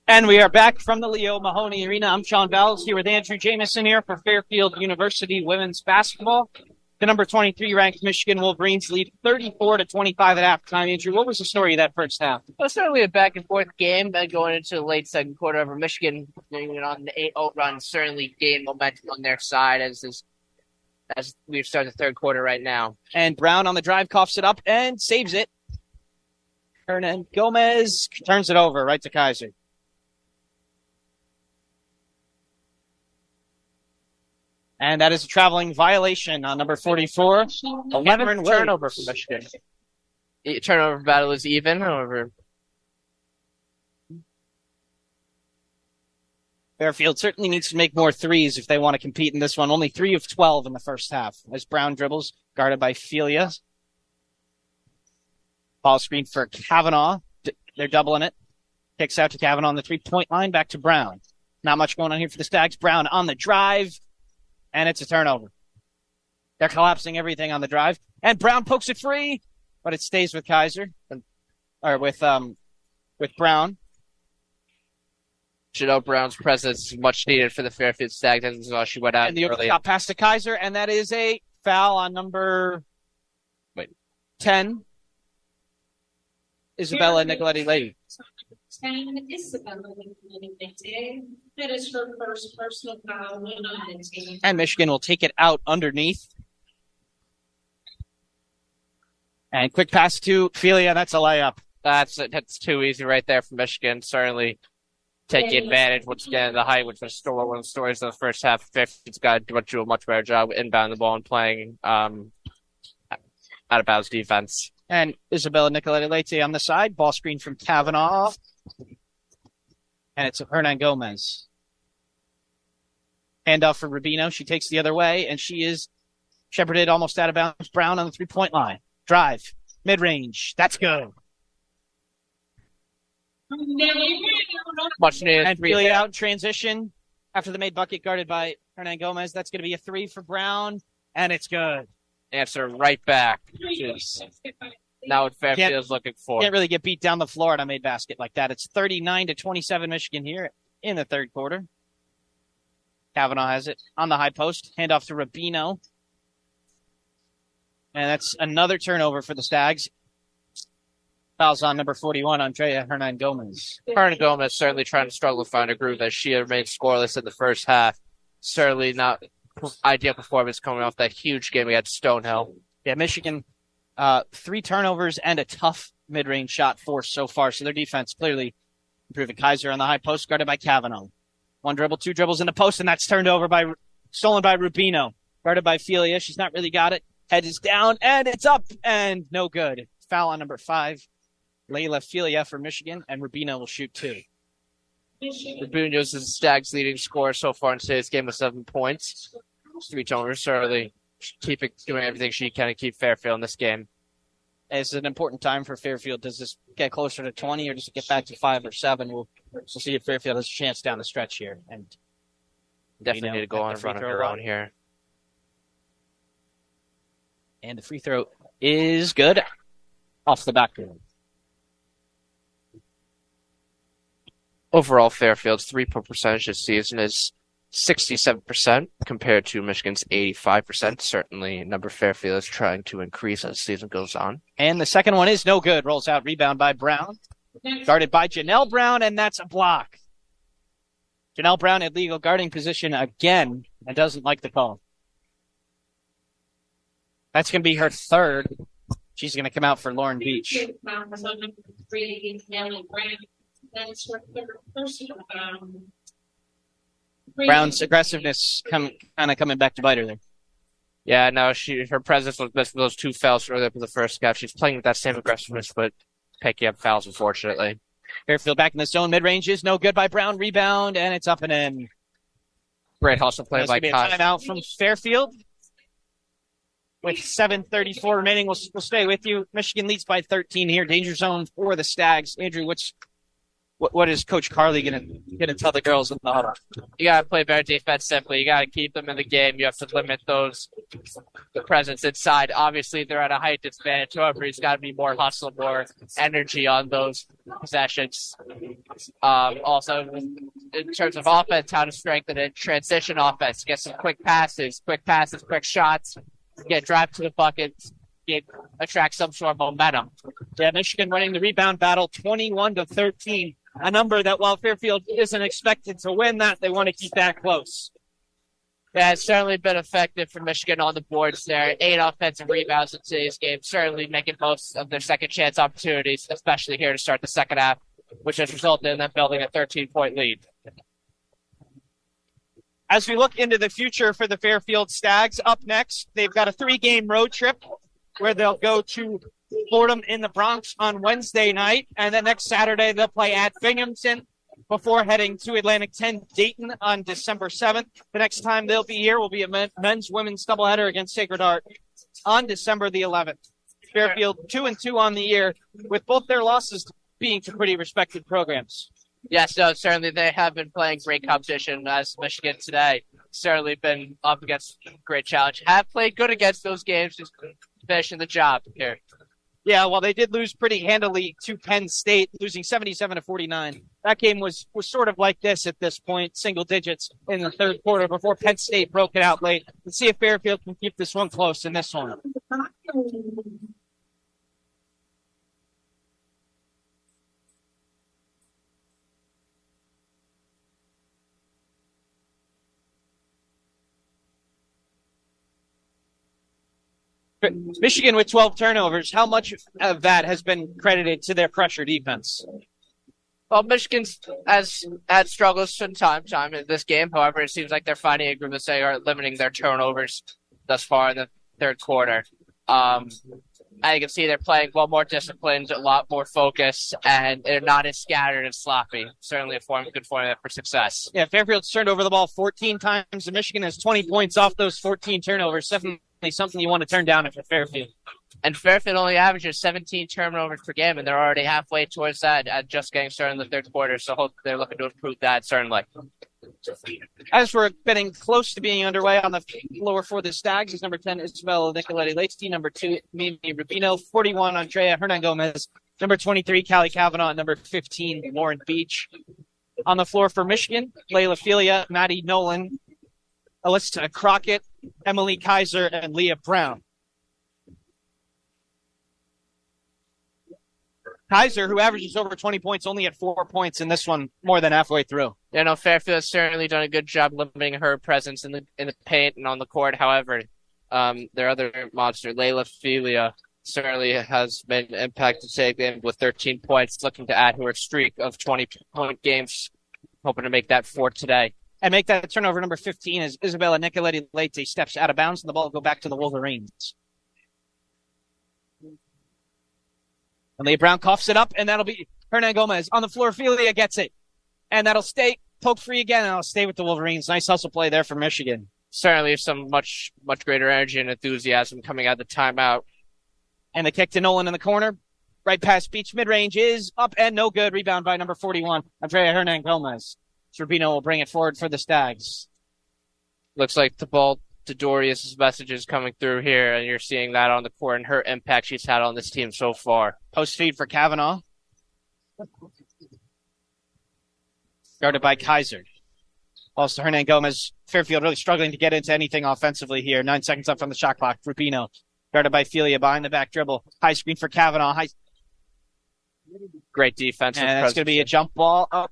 And we are back from the Leo Mahoney Arena. I'm Sean Bowles here with Andrew Jamison here for Fairfield University women's basketball. The number 23 ranked Michigan Wolverines lead 34-25 at halftime. Andrew, what was the story of that first half? Well, certainly a back and forth game going into the late second quarter over Michigan on the 8-0 run. Certainly gained momentum on their side as we start the third quarter right now. And Brown on the drive coughs it up and saves it. Hernan Gomez turns it over right to Kaiser. And that is a traveling violation on number 44. 11th turnover for Michigan. Turnover battle is even, however. Fairfield certainly needs to make more threes if they want to compete in this one. Only 3 of 12 in the first half. As Brown dribbles, guarded by Filia. Ball screen for Kavanaugh. They're doubling it. Kicks out to Kavanaugh on the 3-point line. Back to Brown. Not much going on here for the Stags. Brown on the drive. And it's a turnover. They're collapsing everything on the drive. And Brown pokes it free, but it stays with Kaiser. Or with Brown. Janelle Brown's presence is much needed for the Fairfield Stags. As she went out and the early. Got past to Kaiser, and that is a foul on number 10. Isabella Nicoletti-Lady. 10, Isabella Nicoletti-Lady. That is her first personal foul on the team. And Michigan will take it out underneath. And quick pass to Felia. That's a layup. That's too easy right there for Michigan. Certainly taking advantage once again of the height, which was one of the stories of the first half. Fairfield's got to do a much better job inbounding the ball and playing out of bounds defense. And Isabella Nicoletti on the side. Ball screen from Kavanaugh. And it's Hernan Gomez. Handoff for Rubino. She takes the other way, and she is shepherded almost out of bounds. Brown on the three-point line. Drive. Mid-range. That's good. Much needed. And really out in transition after the made bucket guarded by Hernan Gomez. That's going to be a 3 for Brown, and it's good. Answer right back. Jeez. Now what Fairfield's looking for. Can't really get beat down the floor on a made basket like that. It's 39-27 Michigan here in the third quarter. Kavanaugh has it on the high post. Handoff to Rubino. And that's another turnover for the Stags. Fouls on number 41, Andrea Hernan Gomez. Hernan Gomez certainly trying to struggle to find a groove as she remained scoreless in the first half. Certainly not ideal performance coming off that huge game against Stonehill. Yeah, Michigan, 3 turnovers and a tough mid-range shot force so far. So their defense clearly improving. Kaiser on the high post, guarded by Kavanaugh. 1 dribble, 2 dribbles in the post, and that's stolen by Rubino. Guarded by Felia. She's not really got it. Head is down, and it's up, and no good. Foul on number 5. Layla Felia for Michigan, and Rubino will shoot 2. Rubino is the Stags' leading scorer so far in today's game with 7 points. 3 turnovers, certainly doing everything she can to keep Fairfield in this game. It's an important time for Fairfield. Does this get closer to 20, or does it get back to 5 or 7? We'll see if Fairfield has a chance down the stretch here. And definitely need to go on and run on their own here. And the free throw is good off the backboard. Overall, Fairfield's three-point percentage this season is 67% compared to Michigan's 85%. Certainly, number Fairfield is trying to increase as the season goes on. And the second one is no good. Rolls out, rebound by Brown. Guarded by Janelle Brown, and that's a block. Janelle Brown in legal guarding position again and doesn't like the call. That's going to be her third. She's going to come out for Lauren Beach. Brown's aggressiveness kind of coming back to bite her there. Yeah, no, her presence was missing those 2 fouls earlier in the first half. She's playing with that same aggressiveness, but picking up fouls, unfortunately. Fairfield back in the zone. Mid-range is no good by Brown. Rebound, and it's up and in. Great hustle play by Kyle. Timeout from Fairfield. With 7:34 remaining, we'll stay with you. Michigan leads by 13 here. Danger zone for the Stags. Andrew, what is Coach Carly going to tell the girls in the huddle? You got to play better defensively. You got to keep them in the game. You have to limit the presence inside. Obviously, they're at a height disadvantage. However, it's got to be more hustle, more energy on those possessions. Also, in terms of offense, how to strengthen it. Transition offense. Get some quick passes, quick shots. Get drive to the bucket. Attract some sort of momentum. Yeah, Michigan winning the rebound battle 21-13. A number that while Fairfield isn't expected to win that, they want to keep that close. Yeah, it's certainly been effective for Michigan on the boards there. 8 offensive rebounds in today's game, certainly making most of their second chance opportunities, especially here to start the second half, which has resulted in them building a 13-point lead. As we look into the future for the Fairfield Stags, up next, they've got a 3-game road trip where they'll go to Fordham in the Bronx on Wednesday night, and then next Saturday they'll play at Binghamton before heading to Atlantic 10 Dayton on December 7th. The next time they'll be here will be a men's-women's doubleheader against Sacred Heart on December the 11th. Fairfield 2-2 on the year, with both their losses being to pretty respected programs. Yes, no, certainly they have been playing great competition as Michigan today. Certainly been up against a great challenge. Have played good against those games, just finishing the job here. Yeah, well, they did lose pretty handily to Penn State, losing 77-49. That game was sort of like this at this point, single digits in the third quarter before Penn State broke it out late. Let's see if Fairfield can keep this one close in this one. Michigan with 12 turnovers. How much of that has been credited to their pressure defense? Well, Michigan's has had struggles from time to time in this game. However, it seems like they're finding a groove that they are limiting their turnovers thus far in the third quarter. As you can see, they're playing well more disciplined, a lot more focused, and they're not as scattered and sloppy. Certainly a good formula for success. Yeah, Fairfield's turned over the ball 14 times, and Michigan has 20 points off those 14 turnovers. Definitely something you want to turn down if you're Fairfield. And Fairfield only averages 17 turnovers per game, and they're already halfway towards that at just getting started in the third quarter. So they're looking to improve that, certainly. As we're getting close to being underway on the floor for the Stags, is number 10, Isabella Nicoletti-Lacey, number 2, Mimi Rubino, 41, Andrea Hernan-Gomez, number 23, Callie Kavanaugh, and number 15, Lauren Beach. On the floor for Michigan, Layla Filia, Maddie Nolan, Alyssa Crockett, Emily Kaiser, and Leah Brown. Kaiser, who averages over 20 points, only at 4 points in this one, more than halfway through. You know, Fairfield has certainly done a good job limiting her presence in the paint and on the court. However, their other monster, Layla Filia, certainly has been impacted today with 13 points, looking to add to her streak of 20-point games, hoping to make that 4 today. And make that turnover number 15 as Isabella Nicoletti-Lacey steps out of bounds, and the ball will go back to the Wolverines. And Leah Brown coughs it up, and that'll be Hernan Gomez on the floor. Filia gets it, and that'll stay poke free again, and that'll stay with the Wolverines. Nice hustle play there for Michigan. Certainly some much greater energy and enthusiasm coming out of the timeout. And the kick to Nolan in the corner. Right past Beach. Mid-range is up and no good. Rebound by number 41, Andrea Hernan Gomez. Turbino will bring it forward for the Stags. Looks like the ball to Dorius' messages coming through here, and you're seeing that on the court and her impact she's had on this team so far. Post feed for Kavanaugh. Guarded by Kaiser. Balls to Hernan Gomez. Fairfield really struggling to get into anything offensively here. 9 seconds up from the shot clock. Rubino. Guarded by Filia behind the back dribble. High screen for Kavanaugh. Great defense. And that's going to be a jump ball up.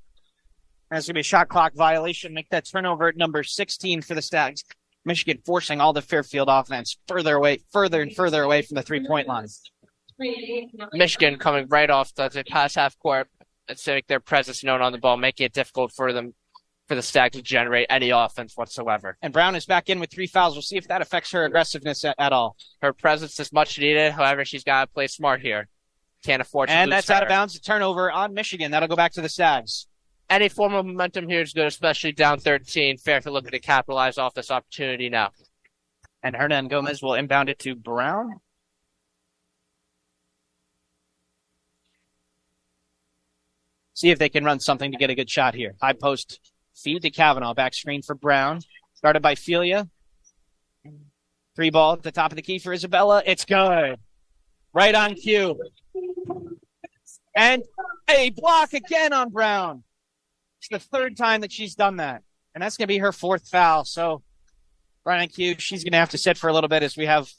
That's going to be a shot clock violation. Make that turnover at number 16 for the Stags. Michigan forcing all the Fairfield offense further and further away from the three-point line. Michigan coming right off the pass half court and make their presence known on the ball, making it difficult for the Stags to generate any offense whatsoever. And Brown is back in with 3 fouls. We'll see if that affects her aggressiveness at all. Her presence is much needed. However, she's got to play smart here. Can't afford to lose. And that's out of bounds. A turnover on Michigan. That'll go back to the Stags. Any form of momentum here is good, especially down 13. Fairfield looking to capitalize off this opportunity now. And Hernan Gomez will inbound it to Brown. See if they can run something to get a good shot here. High post feed to Kavanaugh. Back screen for Brown. Guarded by Filia. 3 ball at the top of the key for Isabella. It's good. Right on cue. And a block again on Brown. It's the 3rd time that she's done that. And that's going to be her 4th foul. So, right on cue, she's going to have to sit for a little bit as we have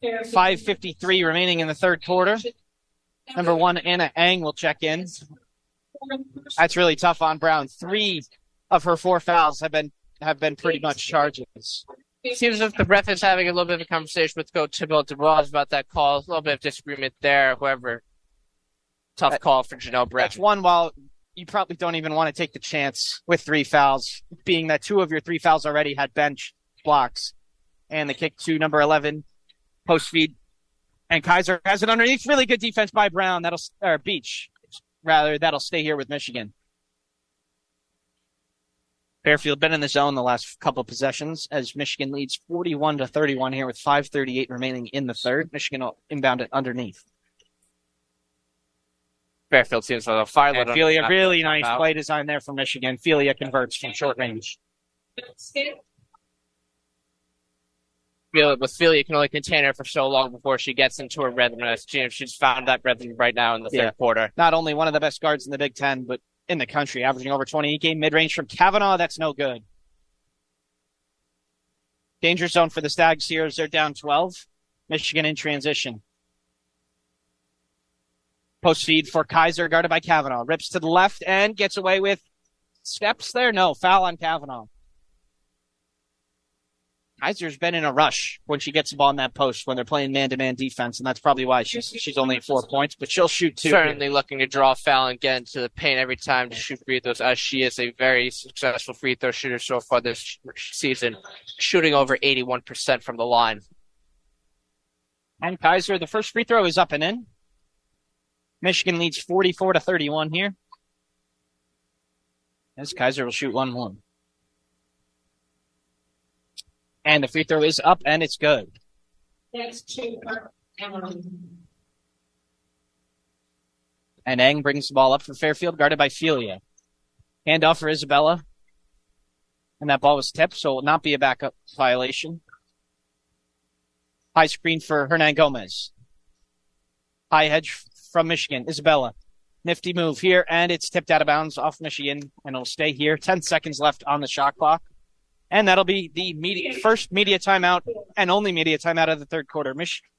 5:53 remaining in the third quarter. Number 1, Anna Eng will check in. That's really tough on Brown. 3 of her 4 fouls have been pretty much charges. It seems as if the ref is having a little bit of a conversation with Coach Thibault DeBras about that call. A little bit of disagreement there. However, tough call for Janelle Brett. That's one while you probably don't even want to take the chance with 3 fouls, being that 2 of your 3 fouls already had bench blocks. And the kick to number 11, post feed. And Kaiser has it underneath. Really good defense by Brown. Beach. That'll stay here with Michigan. Fairfield been in the zone the last couple of possessions as Michigan leads 41-31 here with 5:38 remaining in the third. Michigan will inbound it underneath. Fairfield seems like a fire. And Filia, really nice play design there for Michigan. Filia converts from short range. With Filia, you can only contain her for so long before she gets into her rhythm. And she's found that rhythm right now in the third quarter. Not only one of the best guards in the Big Ten, but in the country, averaging over 20 a game. Mid-range from Kavanaugh, that's no good. Danger zone for the Stags here as they're down 12. Michigan in transition. Post feed for Kaiser, guarded by Kavanaugh. Rips to the left and gets away with steps there. No, foul on Kavanaugh. Kaiser's been in a rush when she gets the ball in that post when they're playing man-to-man defense, and that's probably why she's only at 4 points, but she'll shoot two. Certainly looking to draw a foul and get into the paint every time to shoot free throws, as she is a very successful free throw shooter so far this season, shooting over 81% from the line. And Kaiser, the first free throw is up and in. Michigan leads 44-31 here. As Kaiser will shoot one more. And the free throw is up, and it's good. That's two. And Eng brings the ball up for Fairfield, guarded by Filia. Handoff for Isabella. And that ball was tipped, so it will not be a backup violation. High screen for Hernan Gomez. High hedge from Michigan. Isabella. Nifty move here, and it's tipped out of bounds off Michigan, and it'll stay here. 10 seconds left on the shot clock. And that'll be the first media timeout and only media timeout of the third quarter.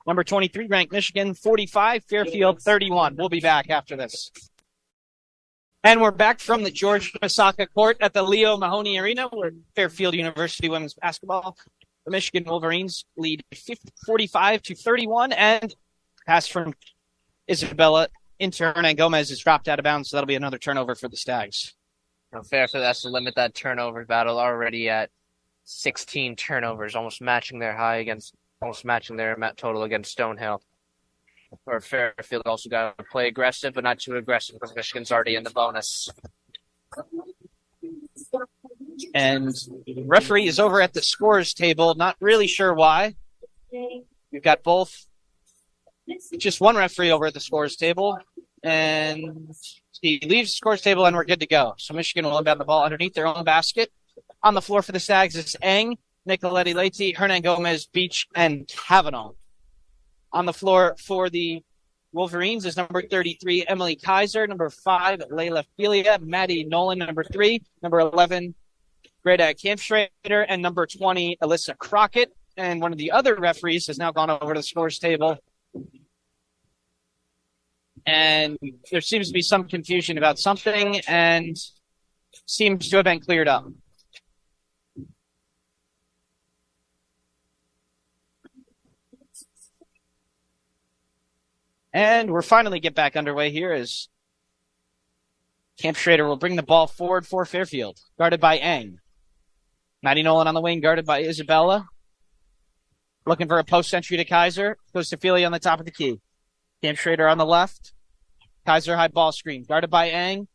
Number 23 ranked Michigan 45, Fairfield 31. We'll be back after this. And we're back from the George Masaka Court at the Leo Mahoney Arena, where Fairfield University women's basketball. The Michigan Wolverines lead 45-31, and pass from Isabella into Hernan Gomez is dropped out of bounds, so that'll be another turnover for the Stags. Fairfield has to limit that turnover battle, already at 16 turnovers, almost matching their total against Stonehill. Or Fairfield also got to play aggressive, but not too aggressive because Michigan's already in the bonus. And the referee is over at the scorers table, not really sure why. We've got just one referee over at the scorers table, and he leaves the scorers table, and we're good to go. So Michigan will inbound the ball underneath their own basket. On the floor for the Stags is Eng, Nicoletti Leite, Hernan Gomez, Beach, and Kavanaugh. On the floor for the Wolverines is number 33, Emily Kaiser, number 5, Layla Filia, Maddie Nolan, number 3, number 11, Greta Kampschrader, and number 20, Alyssa Crockett. And one of the other referees has now gone over to the scores table. And there seems to be some confusion about something, and seems to have been cleared up. And we're finally get back underway here as Kampschrader will bring the ball forward for Fairfield, guarded by Eng. Maddie Nolan on the wing, guarded by Isabella. Looking for a post entry to Kaiser. Goes to Filia on the top of the key. Kampschrader on the left. Kaiser high ball screen, guarded by Eng.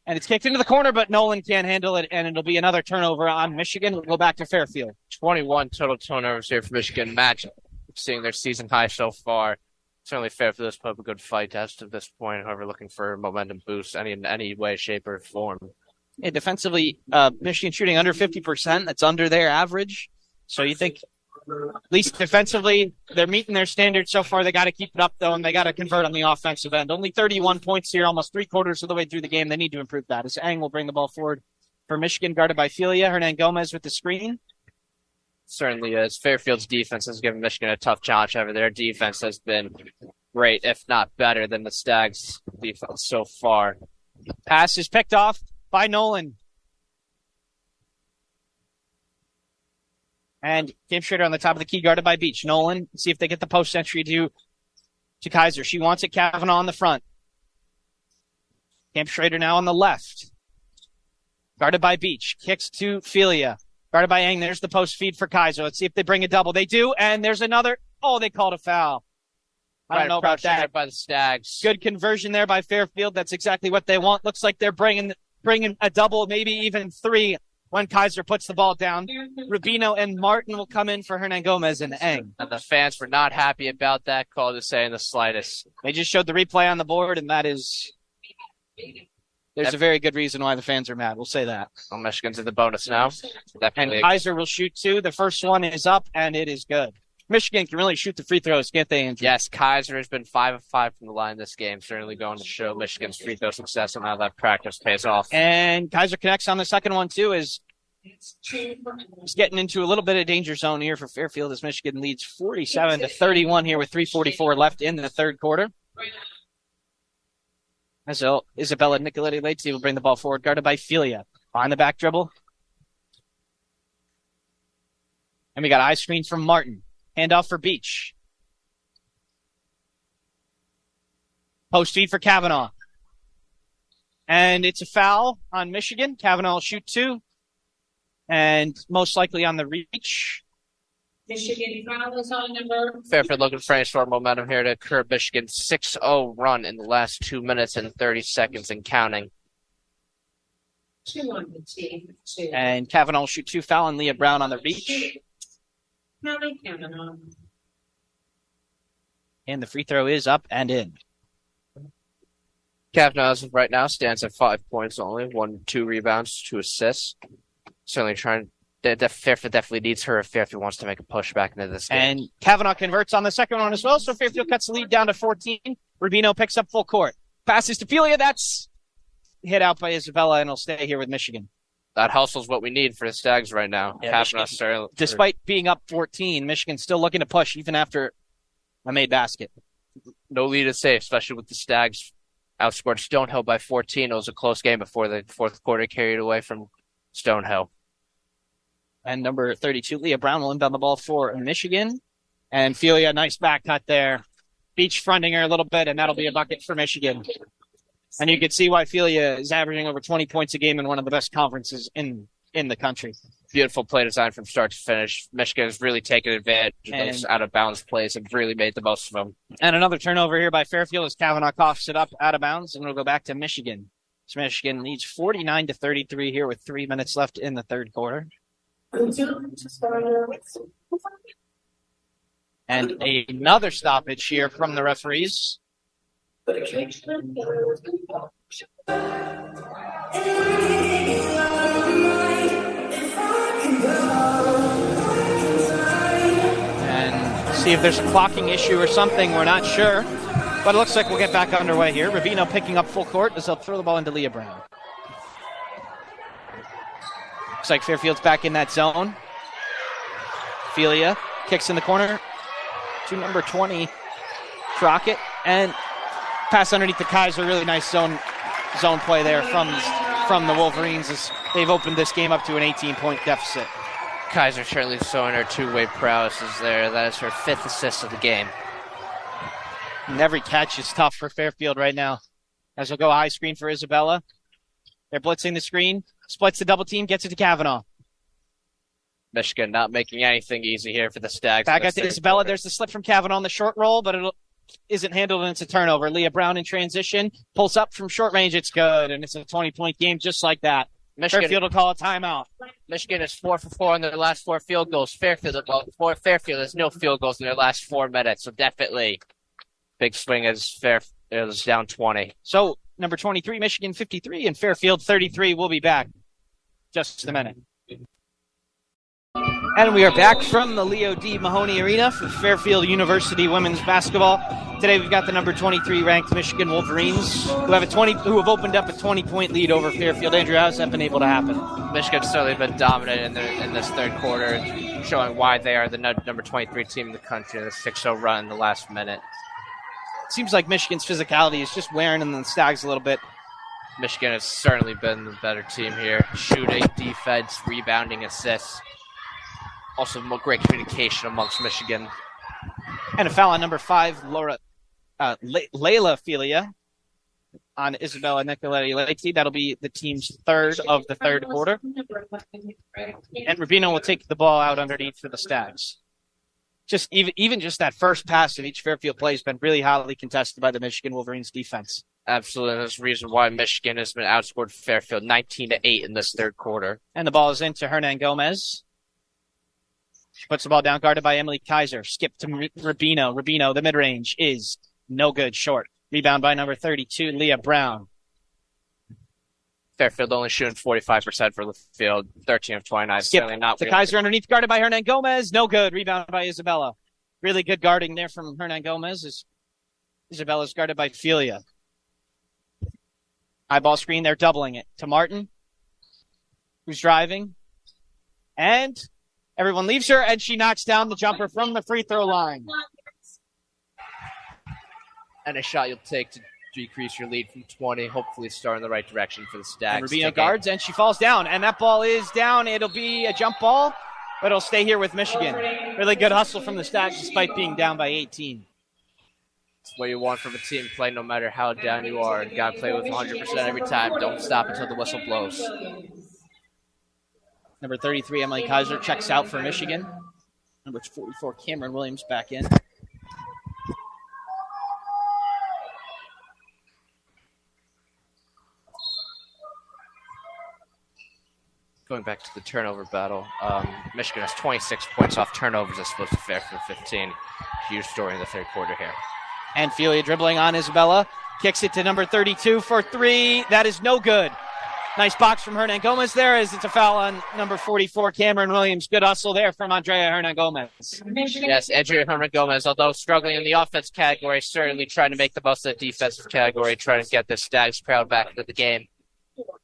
And it's kicked into the corner, but Nolan can't handle it, and it'll be another turnover on Michigan. We'll go back to Fairfield. 21 total turnovers here for Michigan. Match seeing their season high so far. Certainly Fairfield has put up a good fight as to this point, however, looking for a momentum boost in any way, shape, or form. Yeah, defensively, Michigan shooting under 50%. That's under their average. So you think, at least defensively, they're meeting their standards so far. They got to keep it up, though, and they got to convert on the offensive end. Only 31 points here, almost three-quarters of the way through the game. They need to improve that. As Eng will bring the ball forward for Michigan, guarded by Filia. Hernan Gomez with the screen. Certainly is. Fairfield's defense has given Michigan a tough challenge. However, their defense has been great, if not better, than the Stags' defense so far. Pass is picked off by Nolan. And Kampschrader on the top of the key, guarded by Beach. Nolan, see if they get the post entry to Kaiser. She wants it. Kavanaugh on the front. Kampschrader now on the left. Guarded by Beach. Kicks to Filia. Guarded by Eng. There's the post feed for Kaiser. Let's see if they bring a double. They do, and there's another. Oh, they called a foul. I don't know about that. By the Stags. Good conversion there by Fairfield. That's exactly what they want. Looks like they're bringing a double, maybe even three, when Kaiser puts the ball down. Rubino and Martin will come in for Hernan Gomez and Eng. And the fans were not happy about that call, to say in the slightest. They just showed the replay on the board, and that is There's a very good reason why the fans are mad. We'll say that. Well, Michigan's in the bonus now. Definitely. And Kaiser will shoot 2. The first one is up, and it is good. Michigan can really shoot the free throws, can't they, Andrew? Yes, Kaiser has been 5 of 5 from the line this game. Certainly going to show Michigan's free throw success and how that practice pays off. And Kaiser connects on the second one, too, is getting into a little bit of danger zone here for Fairfield as Michigan leads 47-31 here with 3:44 left in the third quarter. As Isabella Nicoletti-Lacy will bring the ball forward, guarded by Filia. Behind the back dribble. And we got eye screen from Martin. Handoff for Beach. Post feed for Kavanaugh. And it's a foul on Michigan. Kavanaugh will shoot 2. And most likely on the reach. Michigan foul is on number. Fairfield looking for any sort of momentum here to curb Michigan's 6-0 run in the last 2 minutes and 30 seconds and counting. 2 on the team. 2. And Kavanaugh will shoot 2. Foul on Leah Brown on the reach. Kavanaugh. And the free throw is up and in. Kavanaugh, as of right now, stands at 5 points only. 2 rebounds, 2 assists. Certainly trying. Fairfield definitely needs her if Fairfield wants to make a push back into this game. And Kavanaugh converts on the second one as well, so Fairfield cuts the lead down to 14. Rubino picks up full court. Passes to Filia. That's hit out by Isabella, and he'll stay here with Michigan. That hustle's what we need for the Stags right now. Yeah, despite being up 14, Michigan's still looking to push even after a made basket. No lead is safe, especially with the Stags outscored Stonehill by 14. It was a close game before the fourth quarter carried away from Stonehill. And number 32, Leah Brown, will inbound the ball for Michigan. And Filia, nice back cut there. Beach fronting her a little bit, and that'll be a bucket for Michigan. And you can see why Filia is averaging over 20 points a game in one of the best conferences in the country. Beautiful play design from start to finish. Michigan has really taken advantage of those out-of-bounds plays and really made the most of them. And another turnover here by Fairfield as Kavanaugh coughs it up out of bounds, and it'll go back to Michigan. So Michigan leads 49-33 here with 3 minutes left in the third quarter. And another stoppage here from the referees. And see if there's a clocking issue or something. We're not sure. But it looks like we'll get back underway here. Rubino picking up full court as they'll throw the ball into Leah Brown. Looks like Fairfield's back in that zone. Filia kicks in the corner to number 20, Crockett. And pass underneath the Kaiser. Really nice zone play there from the Wolverines as they've opened this game up to an 18-point deficit. Kaiser certainly showing her two-way prowess there. That is her 5th assist of the game. And every catch is tough for Fairfield right now. As we'll go high screen for Isabella. They're blitzing the screen. Splits the double team, gets it to Kavanaugh. Michigan not making anything easy here for the Stags. Back out to Isabella. There's the slip from Kavanaugh on the short roll, but it isn't handled and it's a turnover. Leah Brown in transition. Pulls up from short range. It's good, and it's a 20-point game just like that. Fairfield will call a timeout. Michigan is 4 for 4 on their last 4 field goals. Fairfield has no field goals in their last 4 minutes, so definitely big swing as Fairfield is down 20. So, number 23, Michigan 53, and Fairfield 33. We'll be back just a minute. And we are back from the Leo D. Mahoney Arena for Fairfield University women's basketball. Today we've got the number 23 ranked Michigan Wolverines who have opened up a 20-point lead over Fairfield. Andrew, how's that been able to happen? Michigan's certainly been dominant in this third quarter, showing why they are the number 23 team in the country in the 6-0 run in the last minute. It seems like Michigan's physicality is just wearing in the Stags a little bit. Michigan has certainly been the better team here. Shooting, defense, rebounding, assists. Also, great communication amongst Michigan. And a foul on number 5, Layla Filia on Isabella Nicoletti-Lacy. That'll be the team's third of the third quarter. And Rubino will take the ball out underneath for the Stags. Just even just that first pass of each Fairfield play has been really highly contested by the Michigan Wolverines defense. Absolutely. That's the reason why Michigan has been outscored Fairfield 19-8 in this third quarter. And the ball is into Hernan Gomez. She puts the ball down, guarded by Emily Kaiser. Skip to Rubino. Rubino, the mid-range is no good, short. Rebound by number 32, Leah Brown. Fairfield only shooting 45% for the field, 13 of 29. Skip Certainly not to real. Kaiser underneath, guarded by Hernan Gomez. No good. Rebound by Isabella. Really good guarding there from Hernan Gomez. Isabella's guarded by Filia. High ball screen, they're doubling it to Martin, who's driving. And everyone leaves her, and she knocks down the jumper from the free throw line. And a shot you'll take to decrease your lead from 20, hopefully start in the right direction for the Stags. Rubino guards, and she falls down, and that ball is down. It'll be a jump ball, but it'll stay here with Michigan. Really good hustle from the Stags despite being down by 18. It's what you want from a team play, no matter how down you are. You got to play with 100% every time. Don't stop until the whistle blows. Number 33, Emily Kaiser, checks out for Michigan. Number 44, Cameron Williams, back in. Going back to the turnover battle, Michigan has 26 points off turnovers as opposed to Fairfield 15. Huge story in the third quarter here. And Filia dribbling on Isabella. Kicks it to number 32 for three. That is no good. Nice box from Hernan Gomez there as it's a foul on number 44, Cameron Williams. Good hustle there from Andrea Hernan Gomez. Yes, Andrea Hernan Gomez, although struggling in the offense category, certainly trying to make the most of the defensive category, trying to get the Stags crowd back into the game.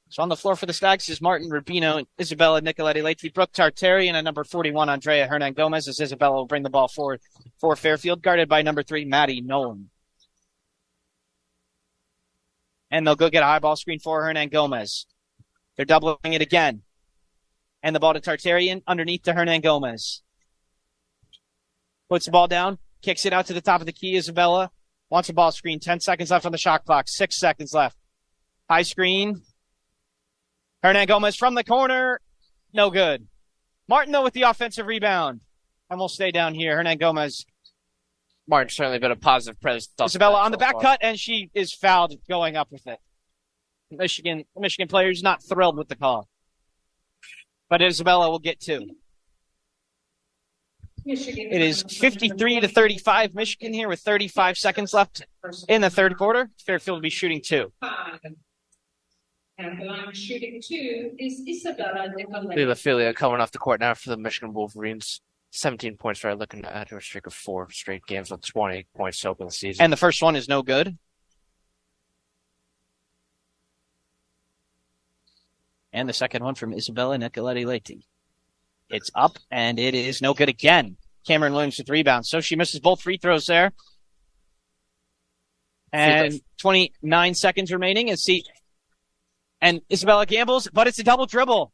So on the floor for the Stags is Martin Rubino, Isabella Nicoletti-Leite, Brooke Tartarian, and number 41, Andrea Hernan Gomez, as Isabella will bring the ball forward for Fairfield, guarded by number 3, Maddie Nolan. And they'll go get a high ball screen for Hernan Gomez. They're doubling it again. And the ball to Tartarian, underneath to Hernan Gomez. Puts the ball down, kicks it out to the top of the key. Isabella wants a ball screen. 10 seconds left on the shot clock. 6 seconds left. High screen. Hernan Gomez from the corner. No good. Martin, though, with the offensive rebound. And we'll stay down here. Hernan Gomez. Martin's certainly been a positive presence. Isabella on the back cut, and she is fouled going up with it. Michigan players not thrilled with the call. But Isabella will get two. It is 53-35 Michigan here with 35 seconds left in the third quarter. Fairfield will be shooting two. And the line shooting two is Isabella Nicoletti. Lila Filia coming off the court now for the Michigan Wolverines. 17 points for looking at her streak of 4 straight games with 20 points to open the season. And the first one is no good. And the second one from Isabella Nicoletti-Leite. It's up, and it is no good again. Cameron Williams with rebounds. So she misses both free throws there. And 29 seconds remaining. And Isabella gambles, but it's a double dribble.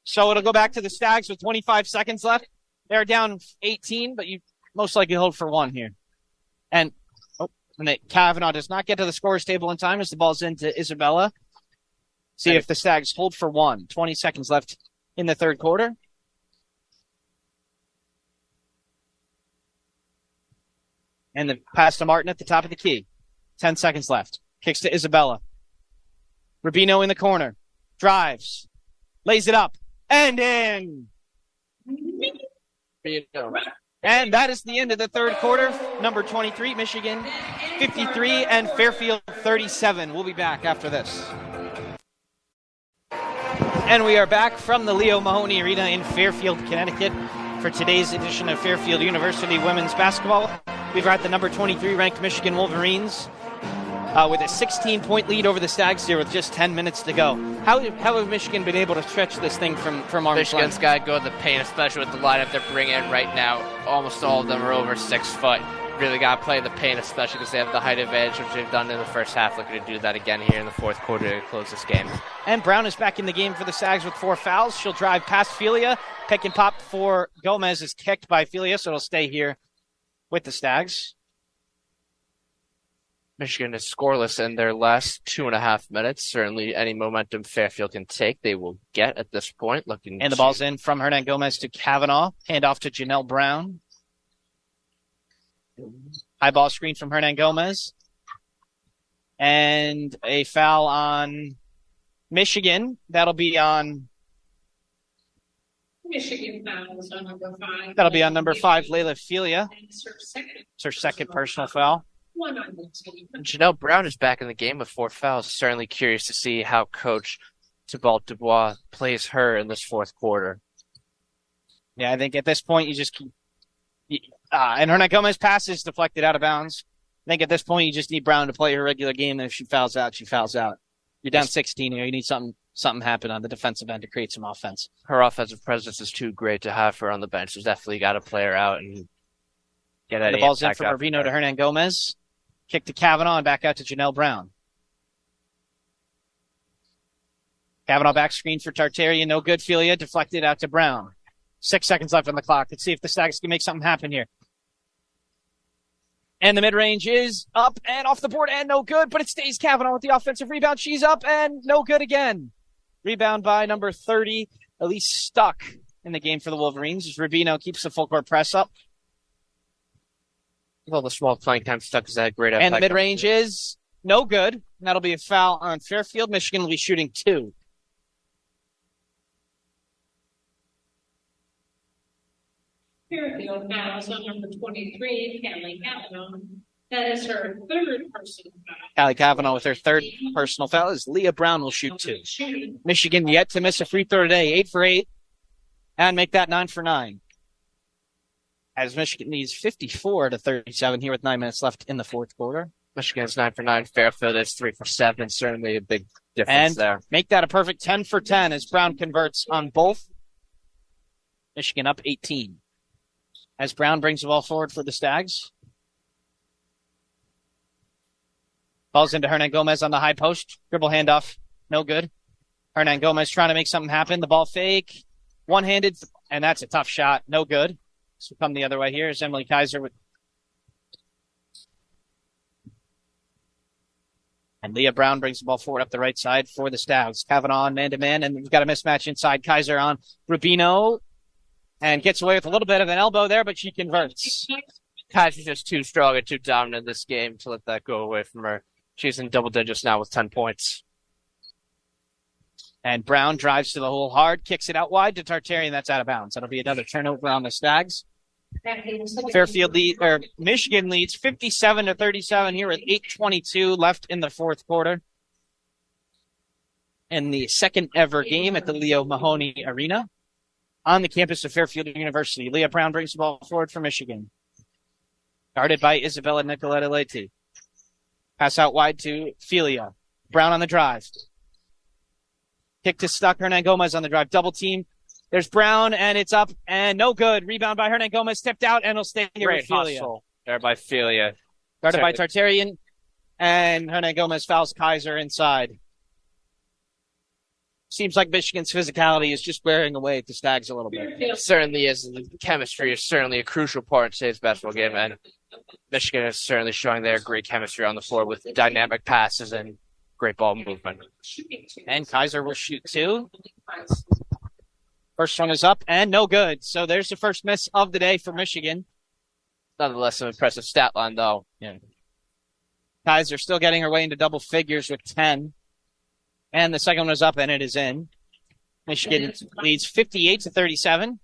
So it'll go back to the Stags with 25 seconds left. They're down 18, but you most likely hold for one here. And Kavanaugh does not get to the scorer's table in time as the ball's into Isabella. See if the Stags hold for one. 20 seconds left in the third quarter. And the pass to Martin at the top of the key. 10 seconds left. Kicks to Isabella. Rubino in the corner. Drives. Lays it up. And in. And that is the end of the third quarter. Number 23, Michigan 53 and Fairfield 37. We'll be back after this. And we are back from the Leo Mahoney Arena in Fairfield, Connecticut for today's edition of Fairfield University Women's Basketball. We've got the number 23 ranked Michigan Wolverines with a 16-point lead over the Stags here with just 10 minutes to go. How have Michigan been able to stretch this thing from arm's Michigan's length? got to go to the paint, especially with the lineup they're bringing in right now. Almost all of them are over 6 foot. Really got to play the paint, especially because they have the height advantage, which they've done in the first half. Looking to do that again here in the fourth quarter to close this game. And Brown is back in the game for the Stags with 4 fouls. She'll drive past Filia. Pick and pop for Gomez is kicked by Filia, so it'll stay here with the Stags. Michigan is scoreless in their last 2.5 minutes. Certainly any momentum Fairfield can take, they will get at this point. And the ball's in from Hernan Gomez to Kavanaugh. Hand off to Janelle Brown. High ball screen from Hernan Gomez. And a foul on Michigan. That'll be on... Michigan fouls on number 5. That'll be on number 5, Layla Filia. And it's her second. It's her second personal foul. one on the team. Janelle Brown is back in the game with 4 fouls. Certainly curious to see how Coach Thibault Dubois plays her in this fourth quarter. Yeah, I think at this point you just keep. And Hernan Gomez passes deflected out of bounds. I think at this point you just need Brown to play her regular game, and if she fouls out, she fouls out. You're down 16 here. You need something happen on the defensive end to create some offense. Her offensive presence is too great to have her on the bench. She's definitely got to play her out and get the ball's in from Urbino to Hernan Gomez. Kick to Kavanaugh and back out to Janelle Brown. Kavanaugh back screen for Tartarian. No good. Filia deflected out to Brown. 6 seconds left on the clock. Let's see if the Stags can make something happen here. And the mid-range is up and off the board and no good, but it stays Kavanaugh with the offensive rebound. She's up and no good again. Rebound by number 30, Elise Stuck in the game for the Wolverines as Rubino keeps the full court press up. Well, the small playing time Stuck is that great. And the mid-range is no good. And that'll be a foul on Fairfield. Michigan will be shooting 2. Fairfield fouls on number 23, Kelly Kavanaugh. That is her third personal foul. Callie Kavanaugh with her third personal foul as Leah Brown will shoot 2. Michigan yet to miss a free throw today, 8 for 8, and make that 9 for 9. As Michigan needs 54 to 37 here with 9 minutes left in the fourth quarter. Michigan's 9 for 9. Fairfield is 3 for 7. Certainly a big difference there. Make that a perfect 10 for 10 as Brown converts on both. Michigan up 18. As Brown brings the ball forward for the Stags. Balls into Hernan Gomez on the high post. Dribble handoff. No good. Hernan Gomez trying to make something happen. The ball fake. One-handed. And that's a tough shot. No good. So come the other way here is Emily Kaiser with. And Leah Brown brings the ball forward up the right side for the Stags. Kavanaugh on man-to-man. And we've got a mismatch inside. Kaiser on Rubino. And gets away with a little bit of an elbow there, but she converts. Kaiser's just too strong and too dominant in this game to let that go away from her. She's in double digits now with 10 points. And Brown drives to the hole hard, kicks it out wide to Tartarian. That's out of bounds. That'll be another turnover on the Stags. Michigan leads 57 to 37 here with 8:22 left in the fourth quarter. In the second ever game at the Leo Mahoney Arena on the campus of Fairfield University. Leah Brown brings the ball forward for Michigan. Guarded by Isabella Nicoletta-Leite. Pass out wide to Filia. Brown on the drive. Kick to Stuck. Hernan Gomez on the drive. Double team. There's Brown, and it's up, and no good. Rebound by Hernan Gomez. Tipped out, and it'll stay here with Filia. Hustle there by Filia. Guarded by Tartarian, and Hernan Gomez fouls Kaiser inside. Seems like Michigan's physicality is just wearing away at the Stags a little bit. It certainly is. The chemistry is certainly a crucial part in today's basketball game, and Michigan is certainly showing their great chemistry on the floor with dynamic passes and great ball movement. And Kaiser will shoot 2. First one is up and no good. So there's the first miss of the day for Michigan. Nonetheless, an impressive stat line, though. Yeah. Kaiser still getting her way into double figures with 10. And the second one is up and it is in. Michigan leads 58 to 37.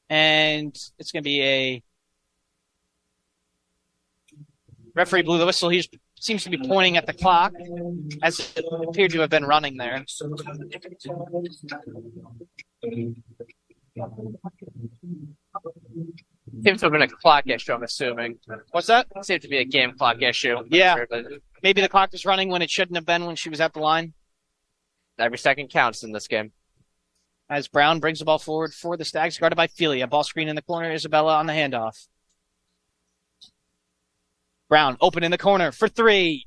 And it's going to be a referee blew the whistle. He seems to be pointing at the clock as it appeared to have been running there. Seems to have been a clock issue, I'm assuming. What's that? Seems to be a game clock issue. Yeah. Maybe the clock was running when it shouldn't have been when she was at the line. Every second counts in this game. As Brown brings the ball forward for the Stags, guarded by Filia. Ball screen in the corner. Isabella on the handoff. Brown open in the corner for 3.